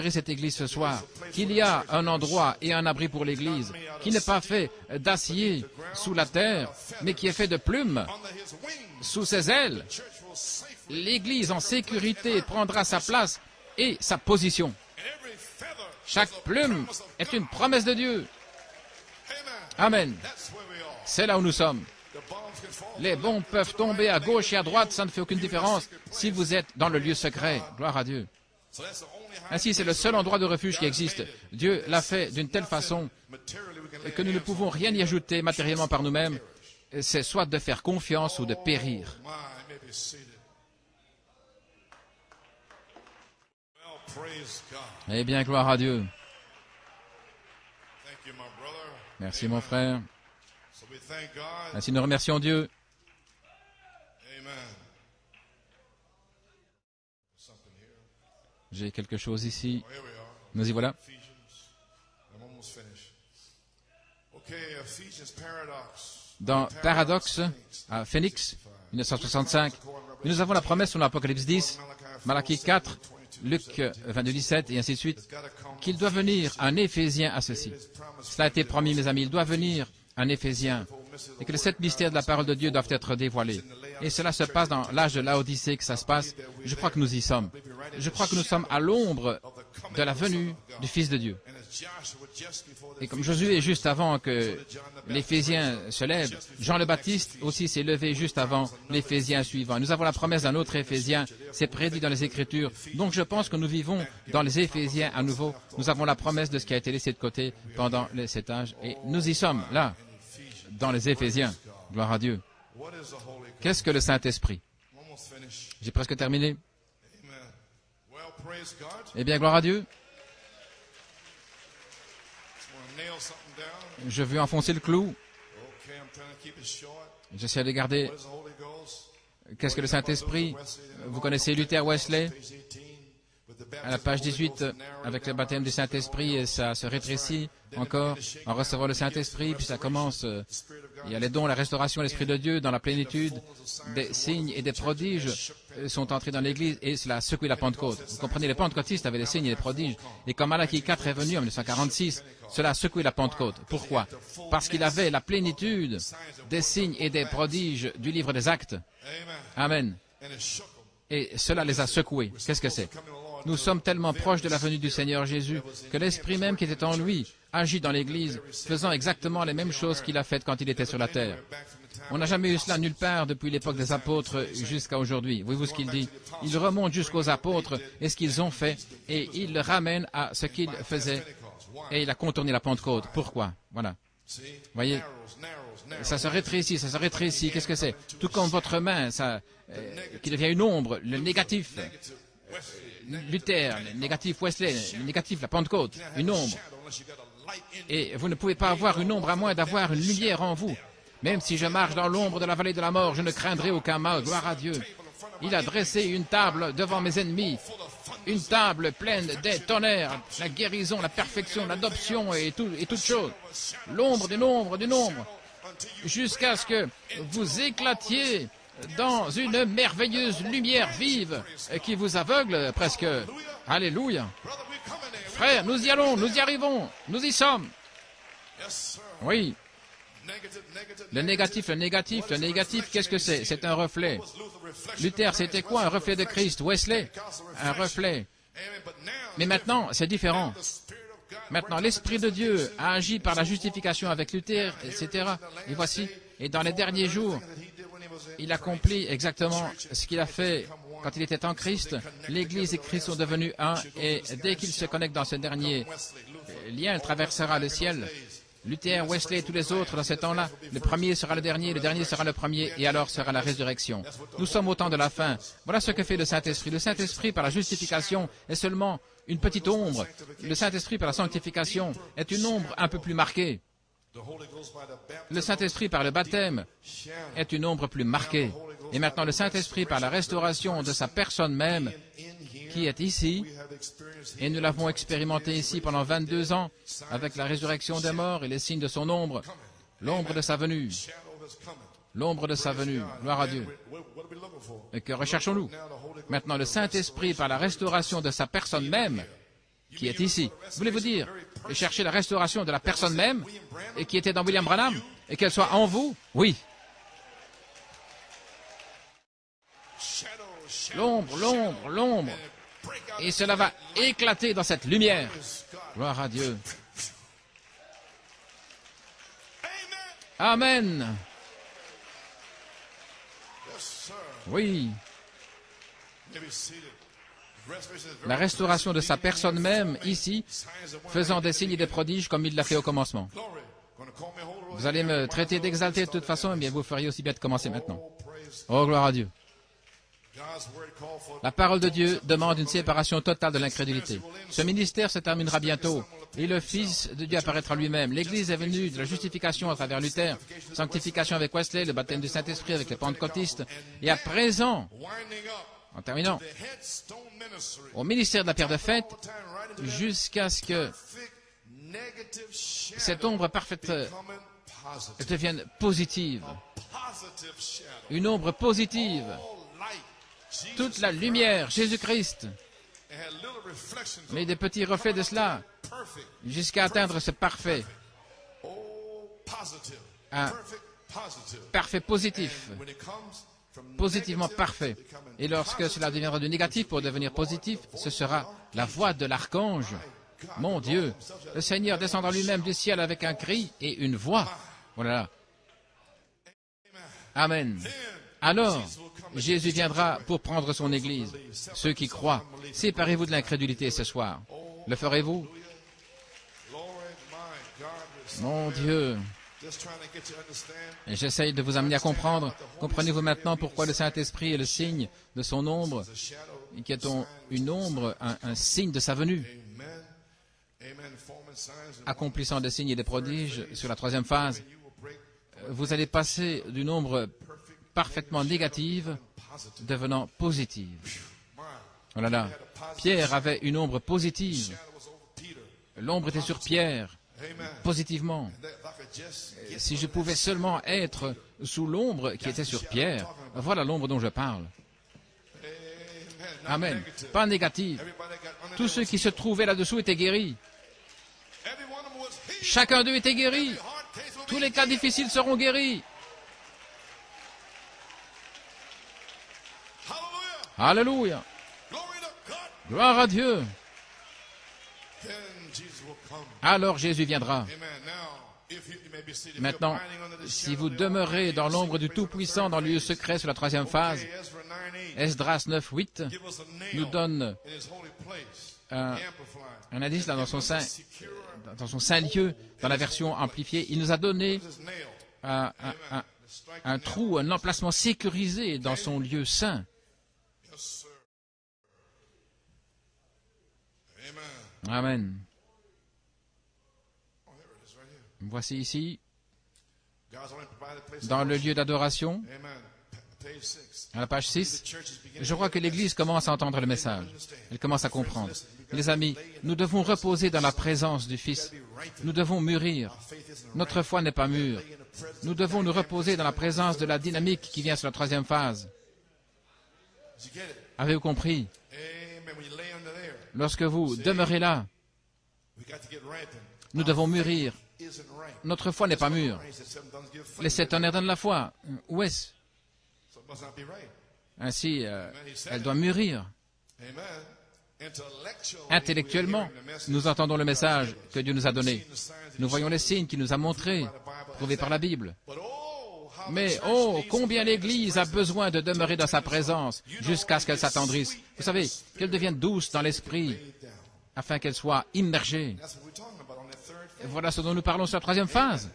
S1: cette Église ce soir, qu'il y a un endroit et un abri pour l'Église, qui n'est pas fait d'acier sous la terre, mais qui est fait de plumes sous ses ailes. L'Église en sécurité prendra sa place et sa position. Chaque plume est une promesse de Dieu. Amen. C'est là où nous sommes. Les bombes peuvent tomber à gauche et à droite, ça ne fait aucune différence si vous êtes dans le lieu secret. Gloire à Dieu. Ainsi, c'est le seul endroit de refuge qui existe. Dieu l'a fait d'une telle façon que nous ne pouvons rien y ajouter matériellement par nous-mêmes. C'est soit de faire confiance ou de périr. Eh bien, gloire à Dieu. Merci, mon frère. Ainsi, nous remercions Dieu. J'ai quelque chose ici. Nous y voilà. Dans Paradoxe, à Phoenix, 1965, nous avons la promesse sur l'Apocalypse 10, Malachie 4, Luc 22, 17 et ainsi de suite, qu'il doit venir un Éphésien à ceci. Cela a été promis, mes amis, il doit venir un Éphésien et que les 7 mystères de la parole de Dieu doivent être dévoilés. Et cela se passe dans l'âge de l'Odyssée que ça se passe. Je crois que nous y sommes. Je crois que nous sommes à l'ombre de la venue du Fils de Dieu. Et comme Josué est juste avant que l'Éphésien se lève, Jean le Baptiste aussi s'est levé juste avant l'Éphésien suivant. Nous avons la promesse d'un autre Éphésien, c'est prédit dans les Écritures. Donc je pense que nous vivons dans les Éphésiens à nouveau. Nous avons la promesse de ce qui a été laissé de côté pendant les 7 âges. Et nous y sommes, là, dans les Éphésiens. Gloire à Dieu. Qu'est-ce que le Saint-Esprit? J'ai presque terminé. Eh bien, gloire à Dieu. Je veux enfoncer le clou. J'essaie de garder. Qu'est-ce que le Saint-Esprit? Vous connaissez Luther Wesley? À la page 18, avec le baptême du Saint-Esprit, et ça se rétrécit encore en recevant le Saint-Esprit, puis ça commence. Il y a les dons, la restauration, l'Esprit de Dieu, dans la plénitude, des signes et des prodiges sont entrés dans l'Église, et cela a secoué la Pentecôte. Vous comprenez, les pentecôtistes avaient des signes et des prodiges, et quand Malachie 4 est venu en 1946, cela a secoué la Pentecôte. Pourquoi? Parce qu'il avait la plénitude des signes et des prodiges du livre des Actes. Amen. Et cela les a secoués. Qu'est-ce que c'est? Nous sommes tellement proches de la venue du Seigneur Jésus que l'Esprit même qui était en lui agit dans l'Église, faisant exactement les mêmes choses qu'il a faites quand il était sur la terre. On n'a jamais eu cela nulle part depuis l'époque des apôtres jusqu'à aujourd'hui. Voyez-vous ce qu'il dit? Il remonte jusqu'aux apôtres et ce qu'ils ont fait, et il le ramène à ce qu'ils faisaient, et il a contourné la Pentecôte. Pourquoi? Voilà. Voyez, ça se rétrécit, ça se rétrécit. Qu'est-ce que c'est? Tout comme votre main, ça, qui devient une ombre, le négatif. Luther, le négatif Wesley, le négatif la Pentecôte, une ombre. Et vous ne pouvez pas avoir une ombre à moins d'avoir une lumière en vous. Même si je marche dans l'ombre de la vallée de la mort, je ne craindrai aucun mal. Gloire à Dieu. Il a dressé une table devant mes ennemis. Une table pleine des tonnerres, la guérison, la perfection, l'adoption et toutes choses. L'ombre d'une ombre d'une ombre. Jusqu'à ce que vous éclatiez dans une merveilleuse lumière vive qui vous aveugle presque. Alléluia. Frères, nous y allons, nous y arrivons, nous y sommes. Oui. Le négatif, qu'est-ce que c'est? C'est un reflet. Luther, c'était quoi? Un reflet de Christ. Wesley, un reflet. Mais maintenant, c'est différent. Maintenant, l'Esprit de Dieu a agi par la justification avec Luther, etc. Et voici, et dans les derniers jours, il accomplit exactement ce qu'il a fait quand il était en Christ. L'Église et Christ sont devenus un, et dès qu'il se connecte dans ce dernier lien, il traversera le ciel. Luther, Wesley et tous les autres dans ce temps-là, le premier sera le dernier sera le premier, et alors sera la résurrection. Nous sommes au temps de la fin. Voilà ce que fait le Saint-Esprit. Le Saint-Esprit, par la justification, est seulement une petite ombre. Le Saint-Esprit, par la sanctification, est une ombre un peu plus marquée. Le Saint-Esprit, par le baptême, est une ombre plus marquée. Et maintenant, le Saint-Esprit, par la restauration de sa personne même, qui est ici, et nous l'avons expérimenté ici pendant 22 ans, avec la résurrection des morts et les signes de son ombre, l'ombre de sa venue. L'ombre de sa venue. Gloire à Dieu. Et que recherchons-nous? Maintenant, le Saint-Esprit, par la restauration de sa personne même, qui est ici. Voulez-vous dire, chercher la restauration de la personne même, et qui était dans William Branham, et qu'elle soit en vous? Oui. L'ombre, l'ombre, l'ombre. Et cela va éclater dans cette lumière. Gloire à Dieu. Amen. Oui. La restauration de sa personne même, ici, faisant des signes et des prodiges comme il l'a fait au commencement. Vous allez me traiter d'exalté de toute façon, eh bien vous feriez aussi bien de commencer maintenant. Oh, gloire à Dieu. La parole de Dieu demande une séparation totale de l'incrédulité. Ce ministère se terminera bientôt, et le Fils de Dieu apparaîtra lui-même. L'Église est venue de la justification à travers Luther, sanctification avec Wesley, le baptême du Saint-Esprit avec les pentecôtistes, et à présent, en terminant, au ministère de la pierre de fête, jusqu'à ce que cette ombre parfaite devienne positive. Une ombre positive. Toute la lumière, Jésus-Christ. Mais des petits reflets de cela, jusqu'à atteindre ce parfait. Un parfait positif. Positivement parfait. Et lorsque cela deviendra du négatif pour devenir positif, ce sera la voix de l'archange. Mon Dieu, le Seigneur descendra lui-même du ciel avec un cri et une voix. Voilà. Amen. Alors, Jésus viendra pour prendre son Église. Ceux qui croient, séparez-vous de l'incrédulité ce soir. Le ferez-vous? Mon Dieu. Et j'essaye de vous amener à comprendre. Comprenez-vous maintenant pourquoi le Saint-Esprit est le signe de son ombre, qui est une ombre, un signe de sa venue. accomplissant des signes et des prodiges sur la troisième phase, vous allez passer du nombre parfaitement négatif devenant positive. Oh là là, Pierre avait une ombre positive. L'ombre était sur Pierre, positivement. Si je pouvais seulement être sous l'ombre qui était sur Pierre, voilà l'ombre dont je parle. Amen. Pas négatif. Tous ceux qui se trouvaient là-dessous étaient guéris. Chacun d'eux était guéri. Tous les cas difficiles seront guéris. Alléluia. Gloire à Dieu. Alors Jésus viendra. Maintenant, si vous demeurez dans l'ombre du Tout-Puissant dans le lieu secret sur la troisième phase, Esdras 9:8 nous donne un indice là dans son saint lieu, dans la version amplifiée. Il nous a donné un trou, un emplacement sécurisé dans son lieu saint. Amen. Voici ici, dans le lieu d'adoration, à la page 6, je crois que l'Église commence à entendre le message. Elle commence à comprendre. Les amis, nous devons reposer dans la présence du Fils. Nous devons mûrir. Notre foi n'est pas mûre. Nous devons nous reposer dans la présence de la dynamique qui vient sur la troisième phase. Avez-vous compris? Lorsque vous demeurez là, nous devons mûrir. Notre foi n'est pas mûre. Les 7 tonnerres donnent la foi. Où est-ce? Ainsi, elle doit mûrir. Intellectuellement, nous entendons le message que Dieu nous a donné. Nous voyons les signes qu'il nous a montrés, prouvés par la Bible. Mais, oh, combien l'Église a besoin de demeurer dans sa présence jusqu'à ce qu'elle s'attendrisse. Vous savez, qu'elle devienne douce dans l'esprit, afin qu'elle soit immergée. Et voilà ce dont nous parlons sur la troisième phase.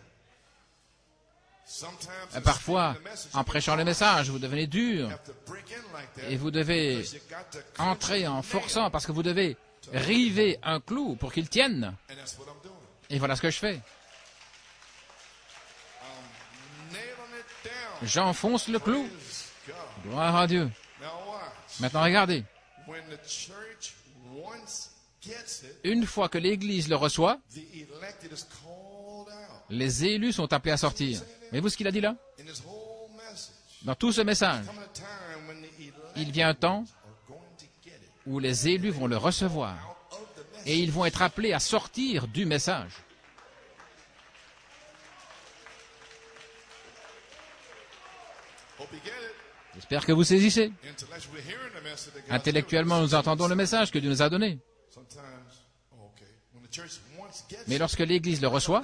S1: Et parfois, en prêchant le message, vous devenez dur. Et vous devez entrer en forçant, parce que vous devez river un clou pour qu'il tienne. Et voilà ce que je fais. J'enfonce le clou. Gloire à Dieu. Maintenant, regardez. Une fois que l'Église le reçoit, les élus sont appelés à sortir. Voyez-vous ce qu'il a dit là? Dans tout ce message, il vient un temps où les élus vont le recevoir et ils vont être appelés à sortir du message. J'espère que vous saisissez. Intellectuellement, nous entendons le message que Dieu nous a donné. Mais lorsque l'Église le reçoit,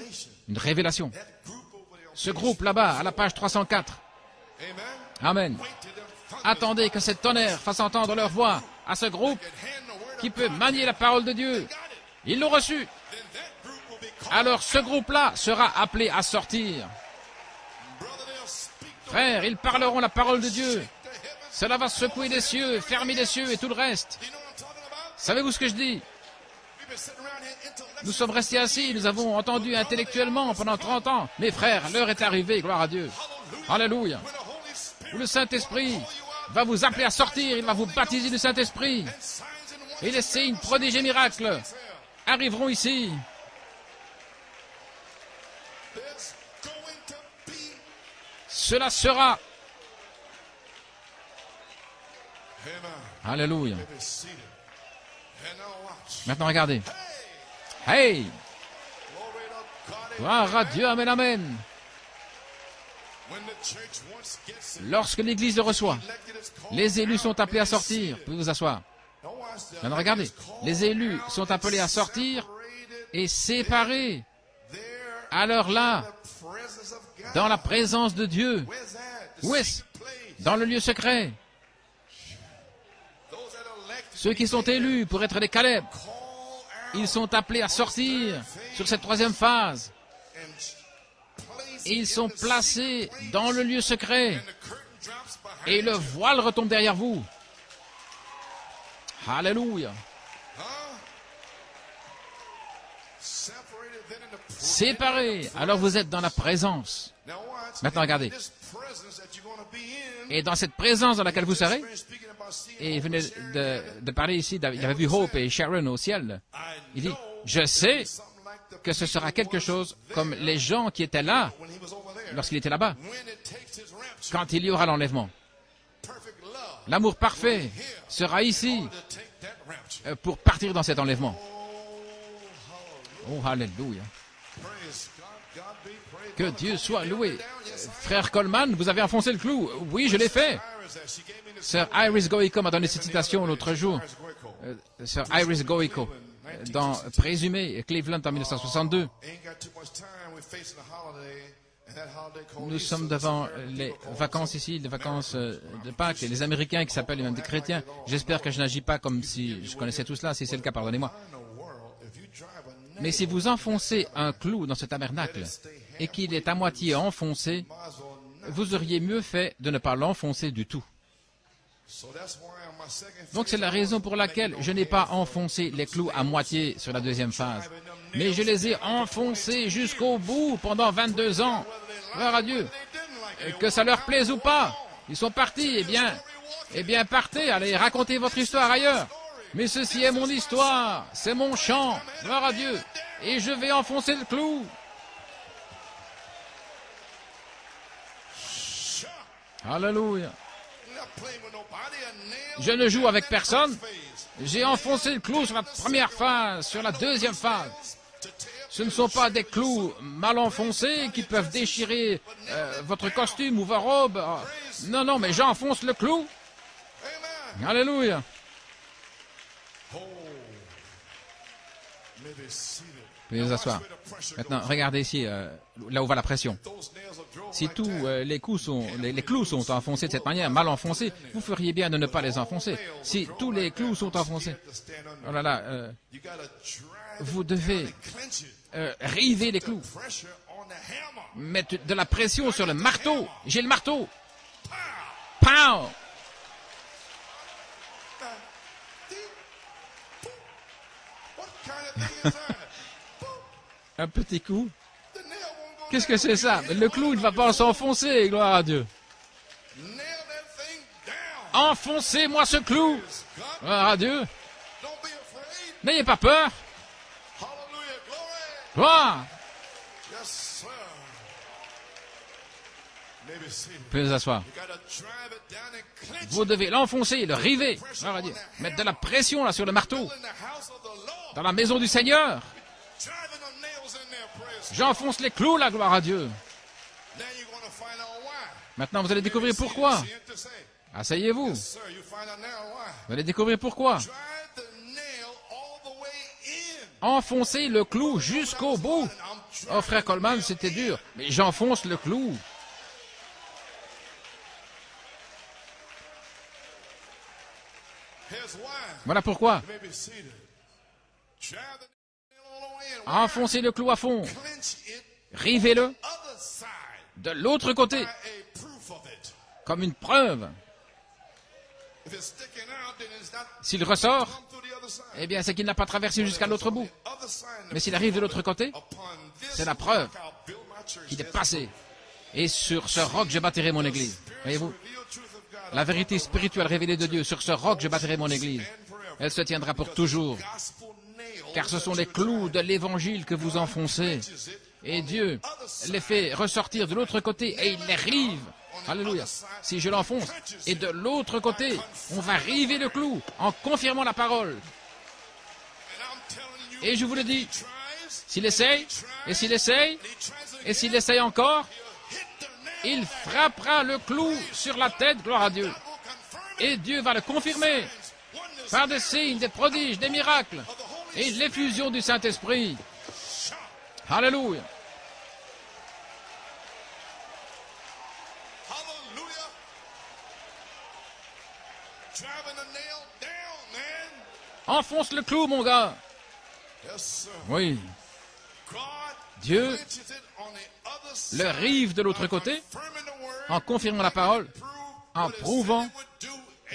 S1: une révélation. Ce groupe là-bas, à la page 304. Amen. Attendez que cette tonnerre fasse entendre leur voix à ce groupe qui peut manier la parole de Dieu. Ils l'ont reçu. Alors ce groupe-là sera appelé à sortir. Frères, ils parleront la parole de Dieu. Cela va secouer les cieux, fermer les cieux et tout le reste. Savez-vous ce que je dis? Nous sommes restés assis, nous avons entendu intellectuellement pendant 30 ans. Mes frères, l'heure est arrivée, gloire à Dieu. Alléluia. Où le Saint-Esprit va vous appeler à sortir, il va vous baptiser du Saint-Esprit. Et les signes, prodiges et miracles arriveront ici. Cela sera. Alléluia. Maintenant, regardez. Hey! Gloire à Dieu, amen, amen. Lorsque l'Église le reçoit, les élus sont appelés à sortir. Vous pouvez vous asseoir. Maintenant, regardez. Les élus sont appelés à sortir et séparés. Alors là, dans la présence de Dieu. Où est-ce? Dans le lieu secret. Ceux qui sont élus pour être des Caleb, ils sont appelés à sortir sur cette troisième phase. Et ils sont placés dans le lieu secret. Et le voile retombe derrière vous. Alléluia. séparés. Alors vous êtes dans la présence. Maintenant, regardez. Et dans cette présence dans laquelle vous serez, et il venait de parler ici, il avait vu Hope et Sharon au ciel. Il dit, je sais que ce sera quelque chose comme les gens qui étaient là, lorsqu'il était là-bas, quand il y aura l'enlèvement. L'amour parfait sera ici pour partir dans cet enlèvement. Oh, alléluia. Que Dieu soit loué. Frère Coleman, vous avez enfoncé le clou. Oui, je l'ai fait. Sir Iris Goico m'a donné cette citation l'autre jour. Sir Iris Goico, dans Présumé, Cleveland en 1962. Nous sommes devant les vacances ici, les vacances de Pâques, et les Américains qui s'appellent même des chrétiens. J'espère que je n'agis pas comme si je connaissais tout cela. Si c'est le cas, pardonnez-moi. Mais si vous enfoncez un clou dans ce tabernacle et qu'il est à moitié enfoncé, vous auriez mieux fait de ne pas l'enfoncer du tout. Donc c'est la raison pour laquelle je n'ai pas enfoncé les clous à moitié sur la deuxième phase. Mais je les ai enfoncés jusqu'au bout pendant 22 ans. Gloire à Dieu. Et que ça leur plaise ou pas, ils sont partis. Eh bien, partez, allez, racontez votre histoire ailleurs. Mais ceci est mon histoire, c'est mon chant. Gloire à Dieu. Et je vais enfoncer le clou. Alléluia. Je ne joue avec personne. J'ai enfoncé le clou sur la première phase, sur la deuxième phase. Ce ne sont pas des clous mal enfoncés qui peuvent déchirer votre costume ou vos robes. Non, non, mais j'enfonce le clou. Alléluia. Veuillez vous asseoir. Maintenant, regardez ici, là où va la pression. Si tous les clous sont enfoncés de cette manière, mal enfoncés, vous feriez bien de ne pas les enfoncer. Si tous les clous sont enfoncés, oh là là, vous devez river les clous. Mettre de la pression sur le marteau. J'ai le marteau. Pow! Un petit coup. Qu'est-ce que c'est ça? Le clou ne va pas s'enfoncer, gloire à Dieu. Enfoncez-moi ce clou. Gloire à Dieu. N'ayez pas peur. Gloire. Veuillez vous asseoir. Vous devez l'enfoncer, le river. Gloire à Dieu. Mettre de la pression là sur le marteau. Dans la maison du Seigneur. J'enfonce les clous là, gloire à Dieu. Maintenant, vous allez découvrir pourquoi. Asseyez-vous. Vous allez découvrir pourquoi. Enfoncez le clou jusqu'au bout. Oh, frère Coleman, c'était dur. Mais j'enfonce le clou. Voilà pourquoi. Enfoncez le clou à fond. Rivez-le de l'autre côté, comme une preuve. S'il ressort, eh bien, c'est qu'il n'a pas traversé jusqu'à l'autre bout. Mais s'il arrive de l'autre côté, c'est la preuve qu'il est passé. Et sur ce roc, je bâtirai mon église. Voyez-vous? La vérité spirituelle révélée de Dieu, sur ce roc, je bâtirai mon église. Elle se tiendra pour toujours. Car ce sont les clous de l'évangile que vous enfoncez. Et Dieu les fait ressortir de l'autre côté et il les rive. Alléluia. Si je l'enfonce, et de l'autre côté, on va river le clou en confirmant la parole. Et je vous le dis, s'il essaye, et s'il essaye, et s'il essaye encore, il frappera le clou sur la tête, gloire à Dieu. Et Dieu va le confirmer par des signes, des prodiges, des miracles et l'effusion du Saint-Esprit. Alléluia. Enfonce le clou, mon gars. Oui. Dieu le rive de l'autre côté en confirmant la parole, en prouvant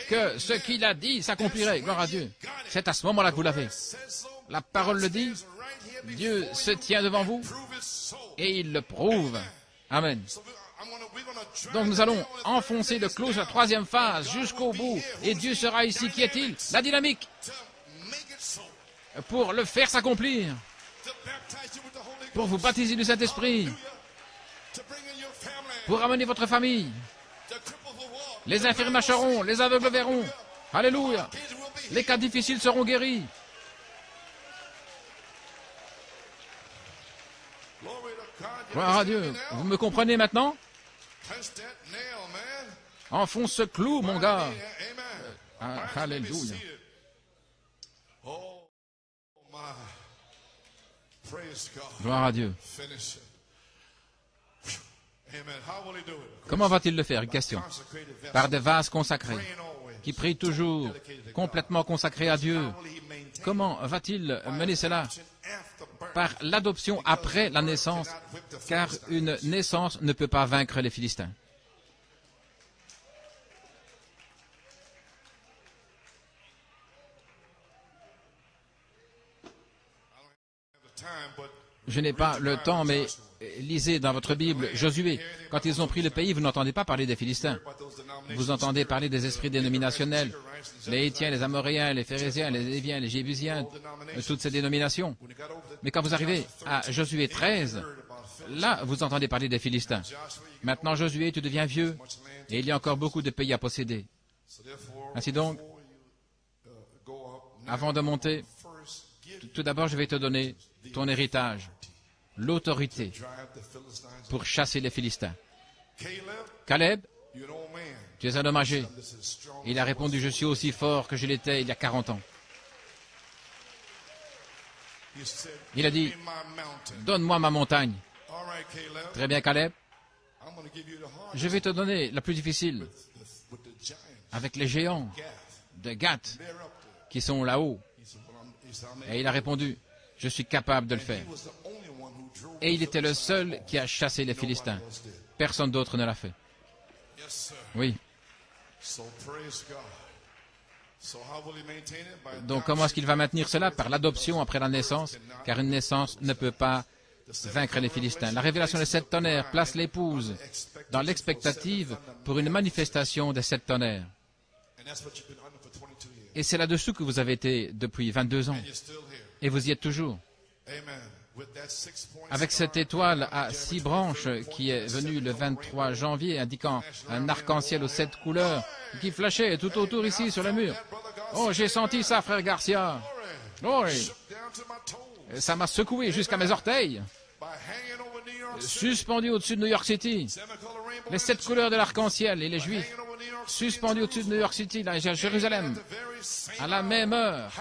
S1: que ce qu'il a dit s'accomplirait. Gloire à Dieu. C'est à ce moment-là que vous l'avez. La parole le dit, Dieu se tient devant vous et il le prouve. Amen. Donc nous allons enfoncer le clou sur la troisième phase jusqu'au bout. Et Dieu sera ici. Qui est-il? La dynamique. Pour le faire s'accomplir. Pour vous baptiser du Saint-Esprit. Pour amener votre famille. Les infirmes marcheront, les aveugles verront. Alléluia. Les cas difficiles seront guéris. Gloire à Dieu. Vous me comprenez maintenant? Enfonce ce clou, mon gars. Alléluia. Gloire à Dieu. Comment va-t-il le faire? Une question. Par des vases consacrés, qui prient toujours, complètement consacrés à Dieu. Comment va-t-il mener cela? Par l'adoption après la naissance, car une naissance ne peut pas vaincre les Philistins. Je n'ai pas le temps, mais lisez dans votre Bible Josué. Quand ils ont pris le pays, vous n'entendez pas parler des Philistins. Vous entendez parler des esprits dénominationnels, les Hétiens, les Amoréens, les Phérésiens, les Éviens, les Jébusiens, toutes ces dénominations. Mais quand vous arrivez à Josué 13, là, vous entendez parler des Philistins. Maintenant, Josué, tu deviens vieux, et il y a encore beaucoup de pays à posséder. Ainsi donc, avant de monter, tout d'abord, je vais te donner ton héritage, l'autorité pour chasser les Philistins. Caleb, tu es un homme âgé. Il a répondu, je suis aussi fort que je l'étais il y a 40 ans. Il a dit, donne-moi ma montagne. Très bien, Caleb. Je vais te donner la plus difficile, avec les géants de Gath qui sont là-haut. Et il a répondu, je suis capable de le faire. Et il était le seul qui a chassé les Philistins. Personne d'autre ne l'a fait. Oui. Donc comment est-ce qu'il va maintenir cela? Par l'adoption après la naissance, car une naissance ne peut pas vaincre les Philistins. La révélation des 7 tonnerres place l'épouse dans l'expectative pour une manifestation des 7 tonnerres. Et c'est là-dessous que vous avez été depuis 22 ans. Et vous y êtes toujours. Avec cette étoile à 6 branches qui est venue le 23 janvier, indiquant un arc-en-ciel aux 7 couleurs qui flashait tout autour ici sur le mur. Oh, j'ai senti ça, frère Garcia. Oh, oui. Ça m'a secoué jusqu'à mes orteils. Suspendu au-dessus de New York City. Les 7 couleurs de l'arc-en-ciel et les Juifs. Suspendus au-dessus de New York City, là, à Jérusalem, à la même heure.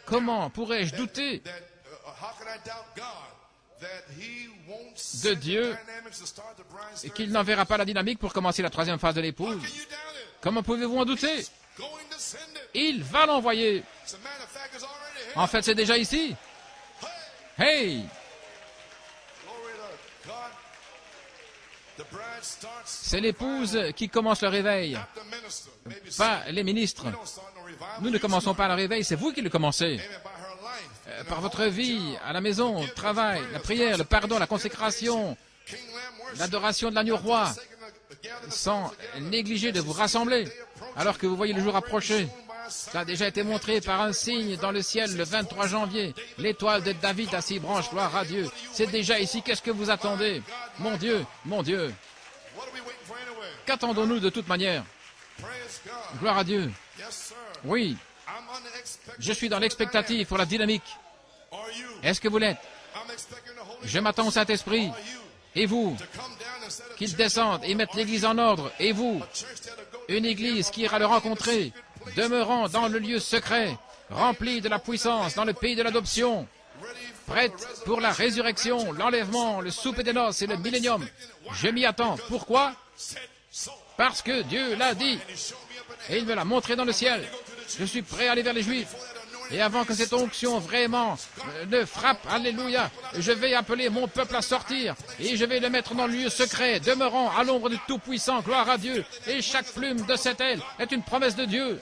S1: Comment pourrais-je douter de Dieu et qu'il n'enverra pas la dynamique pour commencer la troisième phase de l'épouse? Comment pouvez-vous en douter? Il va l'envoyer. En fait, c'est déjà ici. Hey! C'est l'épouse qui commence le réveil, pas les ministres. Nous ne commençons pas le réveil, c'est vous qui le commencez. Par votre vie, à la maison, au travail, la prière, le pardon, la consécration, l'adoration de l'agneau roi, sans négliger de vous rassembler, alors que vous voyez le jour approcher. Ça a déjà été montré par un signe dans le ciel le 23 janvier. L'étoile de David à 6 branches, gloire à Dieu. C'est déjà ici, qu'est-ce que vous attendez? Mon Dieu, mon Dieu. Qu'attendons-nous de toute manière? Gloire à Dieu. Oui, je suis dans l'expectative pour la dynamique. Est-ce que vous l'êtes? Je m'attends au Saint-Esprit. Et vous? Qu'il descende et mette l'Église en ordre. Et vous? Une Église qui ira le rencontrer, demeurant dans le lieu secret, remplie de la puissance dans le pays de l'adoption, prête pour la résurrection, l'enlèvement, le souper des noces et le millénium. Je m'y attends. Pourquoi? Parce que Dieu l'a dit. Et il me l'a montré dans le ciel. Je suis prêt à aller vers les Juifs. Et avant que cette onction vraiment ne frappe, alléluia, je vais appeler mon peuple à sortir. Et je vais le mettre dans le lieu secret, demeurant à l'ombre du Tout-Puissant, gloire à Dieu. Et chaque plume de cette aile est une promesse de Dieu.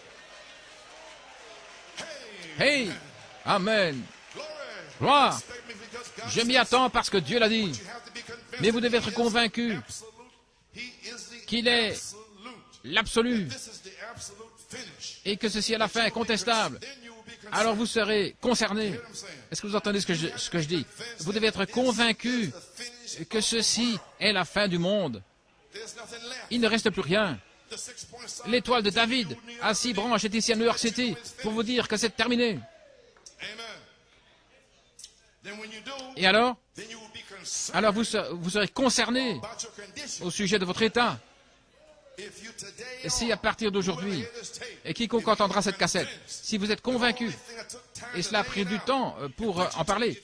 S1: Hey! Amen! Gloire. Je m'y attends parce que Dieu l'a dit. Mais vous devez être convaincu qu'il est l'absolu et que ceci est la fin incontestable. Alors vous serez concernés. Est-ce que vous entendez ce que je dis? Vous devez être convaincu que ceci est la fin du monde. Il ne reste plus rien. L'étoile de David à 6 branches est ici à New York City pour vous dire que c'est terminé. Et alors vous serez concerné au sujet de votre état. Et si à partir d'aujourd'hui, et quiconque entendra cette cassette, si vous êtes convaincu, et cela a pris du temps pour en parler,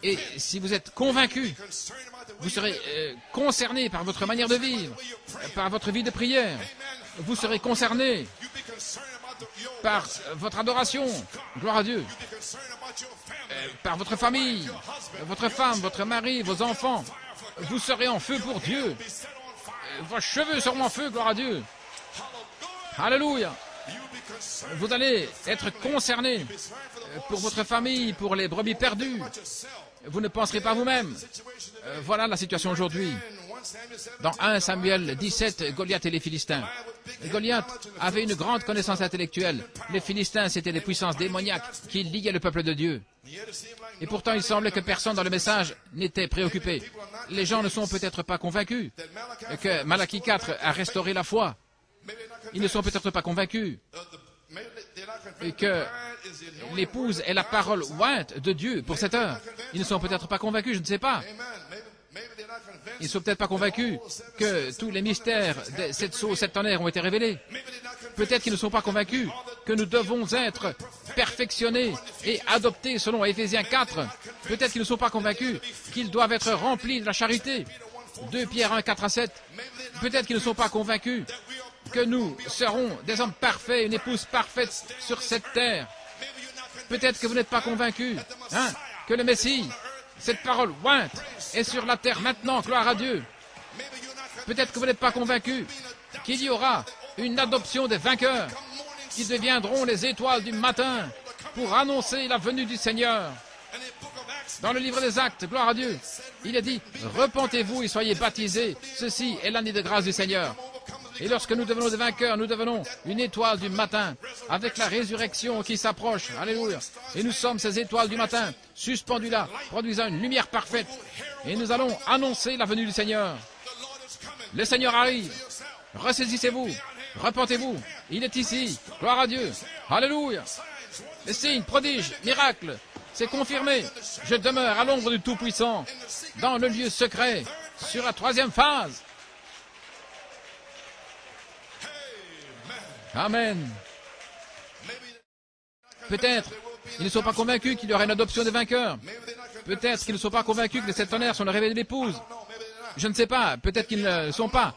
S1: et si vous êtes convaincu, vous serez concerné par votre manière de vivre, par votre vie de prière, vous serez concerné par votre adoration, gloire à Dieu, par votre famille, votre femme, votre mari, vos enfants, vous serez en feu pour Dieu. Vos cheveux seront en feu, gloire à Dieu. Alléluia. Vous allez être concerné pour votre famille, pour les brebis perdues. Vous ne penserez pas vous-même. Voilà la situation aujourd'hui. Dans 1 Samuel 17, Goliath et les Philistins. Goliath avait une grande connaissance intellectuelle. Les Philistins, c'étaient des puissances démoniaques qui liaient le peuple de Dieu. Et pourtant, il semblait que personne dans le message n'était préoccupé. Les gens ne sont peut-être pas convaincus que Malachie 4 a restauré la foi. Ils ne sont peut-être pas convaincus que l'épouse est la parole ointe de Dieu pour cette heure. Ils ne sont peut-être pas convaincus, je ne sais pas. Ils ne sont peut-être pas convaincus que tous les mystères de cette sauce septonnaire ont été révélés. Peut-être qu'ils ne sont pas convaincus que nous devons être perfectionnés et adoptés selon Éphésiens 4. Peut-être qu'ils ne sont pas convaincus qu'ils doivent être remplis de la charité. 2 Pierre 1, 4 à 7. Peut-être qu'ils ne sont pas convaincus que nous serons des hommes parfaits, une épouse parfaite sur cette terre. Peut-être que vous n'êtes pas convaincus que le Messie, cette parole ointe, est sur la terre maintenant, gloire à Dieu. Peut-être que vous n'êtes pas convaincus qu'il y aura une adoption des vainqueurs qui deviendront les étoiles du matin pour annoncer la venue du Seigneur. Dans le livre des Actes, gloire à Dieu, il est dit, repentez-vous et soyez baptisés, ceci est l'année de grâce du Seigneur. Et lorsque nous devenons des vainqueurs, nous devenons une étoile du matin, avec la résurrection qui s'approche. Alléluia. Et nous sommes ces étoiles du matin, suspendues là, produisant une lumière parfaite. Et nous allons annoncer la venue du Seigneur. Le Seigneur arrive. Ressaisissez-vous. Repentez-vous. Il est ici. Gloire à Dieu. Alléluia. Les signes, prodiges, miracles, c'est confirmé. Je demeure à l'ombre du Tout-Puissant, dans le lieu secret, sur la 3e phase. Amen. Peut-être ils ne sont pas convaincus qu'il y aura une adoption des vainqueurs. Peut-être qu'ils ne sont pas convaincus que les septonnaires sont le réveil de l'épouse. Je ne sais pas. Peut-être qu'ils ne sont pas.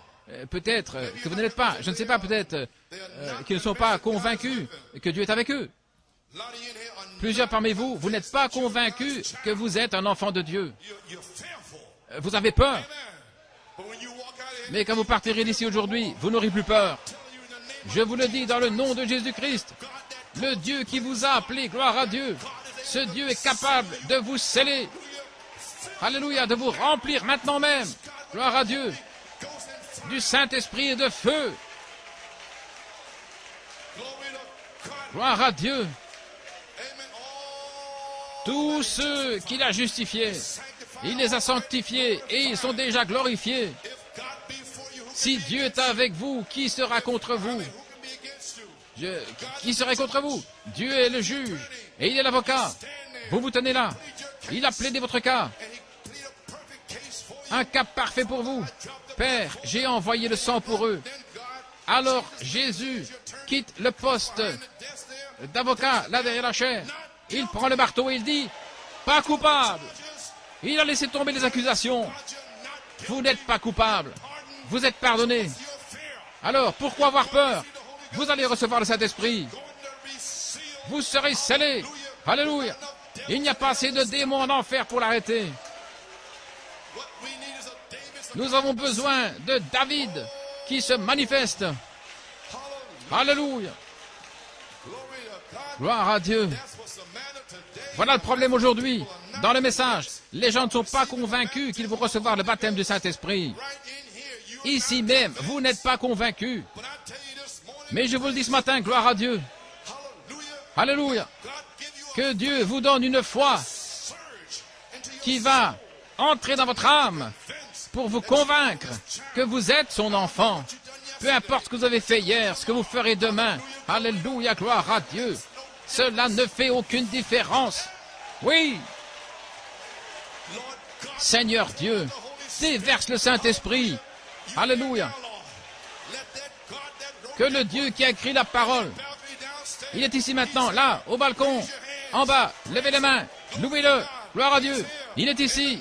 S1: Peut-être que vous ne l'êtes pas. Je ne sais pas. Peut-être qu'ils ne sont pas convaincus que Dieu est avec eux. Plusieurs parmi vous, vous n'êtes pas convaincus que vous êtes un enfant de Dieu. Vous avez peur. Mais quand vous partirez d'ici aujourd'hui, vous n'aurez plus peur. Je vous le dis dans le nom de Jésus-Christ, le Dieu qui vous a appelé, gloire à Dieu, ce Dieu est capable de vous sceller, alléluia, de vous remplir maintenant même, gloire à Dieu, du Saint-Esprit et de feu. Gloire à Dieu. Tous ceux qu'il a justifiés, il les a sanctifiés et ils sont déjà glorifiés. Si Dieu est avec vous, qui sera contre vous? Qui serait contre vous? Dieu est le juge et il est l'avocat. Vous vous tenez là. Il a plaidé votre cas. Un cas parfait pour vous. Père, j'ai envoyé le sang pour eux. Alors Jésus quitte le poste d'avocat là derrière la chaire. Il prend le marteau et il dit, pas coupable. Il a laissé tomber les accusations. Vous n'êtes pas coupable. Vous êtes pardonné. Alors, pourquoi avoir peur? Vous allez recevoir le Saint-Esprit. Vous serez scellés. Alléluia. Il n'y a pas assez de démons en enfer pour l'arrêter. Nous avons besoin de David qui se manifeste. Alléluia. Gloire à Dieu. Voilà le problème aujourd'hui. dans le message, les gens ne sont pas convaincus qu'ils vont recevoir le baptême du Saint-Esprit. Ici même, vous n'êtes pas convaincus. Mais je vous le dis ce matin, gloire à Dieu. Alléluia. Que Dieu vous donne une foi qui va entrer dans votre âme pour vous convaincre que vous êtes son enfant. Peu importe ce que vous avez fait hier, ce que vous ferez demain. Alléluia, gloire à Dieu. Cela ne fait aucune différence. Oui. Seigneur Dieu, déverse le Saint-Esprit. Alléluia. Que le Dieu qui a écrit la parole, il est ici maintenant, là, au balcon, en bas, levez les mains, louez-le, gloire à Dieu. Il est ici,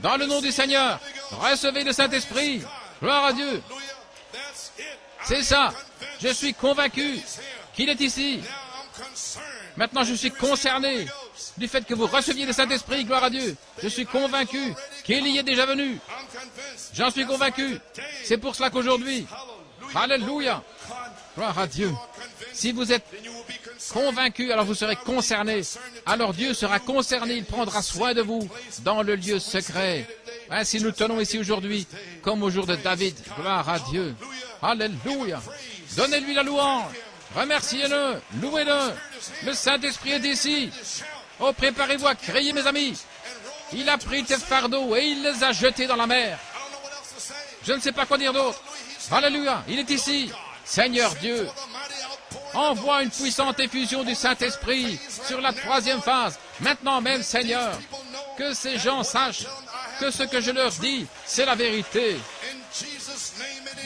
S1: dans le nom du Seigneur, recevez le Saint-Esprit, gloire à Dieu. C'est ça, je suis convaincu qu'il est ici. Maintenant, je suis concerné du fait que vous receviez le Saint-Esprit, gloire à Dieu. Je suis convaincu qu'il y est déjà venu. J'en suis convaincu. C'est pour cela qu'aujourd'hui, alléluia, gloire à Dieu. Si vous êtes convaincu, alors vous serez concerné. Alors Dieu sera concerné, il prendra soin de vous dans le lieu secret. Ainsi nous tenons ici aujourd'hui, comme au jour de David. Gloire à Dieu. Alléluia. Donnez-lui la louange. Remerciez-le. Louez-le. Le Saint-Esprit est ici. Oh, préparez-vous à crier, mes amis. Il a pris tes fardeaux et il les a jetés dans la mer. Je ne sais pas quoi dire d'autre. Alléluia. Il est ici. Seigneur Dieu, envoie une puissante effusion du Saint-Esprit sur la troisième phase. Maintenant même, Seigneur, que ces gens sachent que ce que je leur dis, c'est la vérité.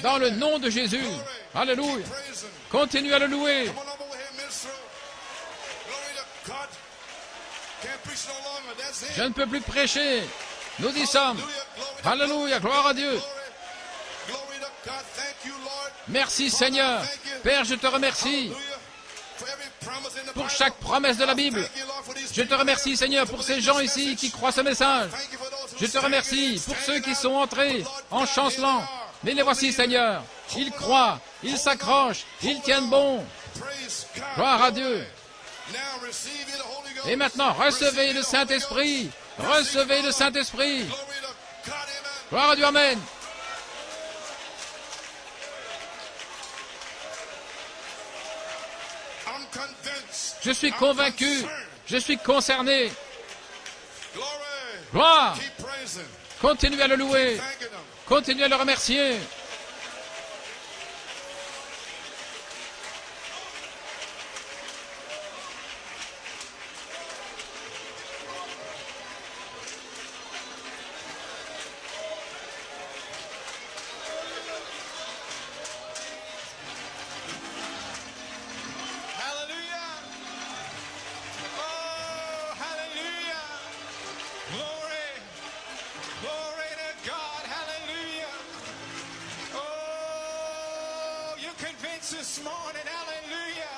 S1: Dans le nom de Jésus. Alléluia. Continuez à le louer. Je ne peux plus prêcher. Nous y sommes. Alléluia. Gloire à Dieu. Merci Seigneur. Père, je te remercie pour chaque promesse de la Bible. Je te remercie Seigneur pour ces gens ici qui croient ce message. Je te remercie pour ceux qui sont entrés en chancelant. Mais les voici Seigneur. Ils croient, ils s'accrochent, ils tiennent bon. Gloire à Dieu. Et maintenant, recevez le Saint-Esprit. Recevez le Saint-Esprit. Gloire à Dieu, Amen. Je suis convaincu, je suis concerné. Gloire. Continuez à le louer. Continuez à le remercier.
S2: This morning, hallelujah.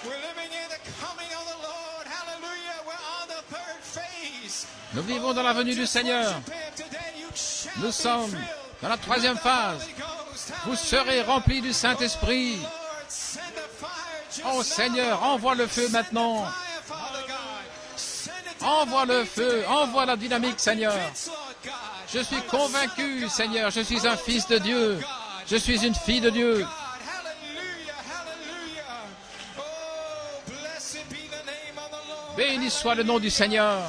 S2: We're living in the coming of the Lord, hallelujah. We're on the third phase.
S1: Nous vivons dans la venue du Seigneur. Nous sommes dans la troisième phase. Vous serez remplis du Saint-Esprit. Oh Seigneur, envoie le feu maintenant. Envoie le feu, envoie la dynamique, Seigneur. Je suis convaincu, Seigneur, je suis un fils de Dieu. Je suis une fille de Dieu. Béni soit le nom du Seigneur.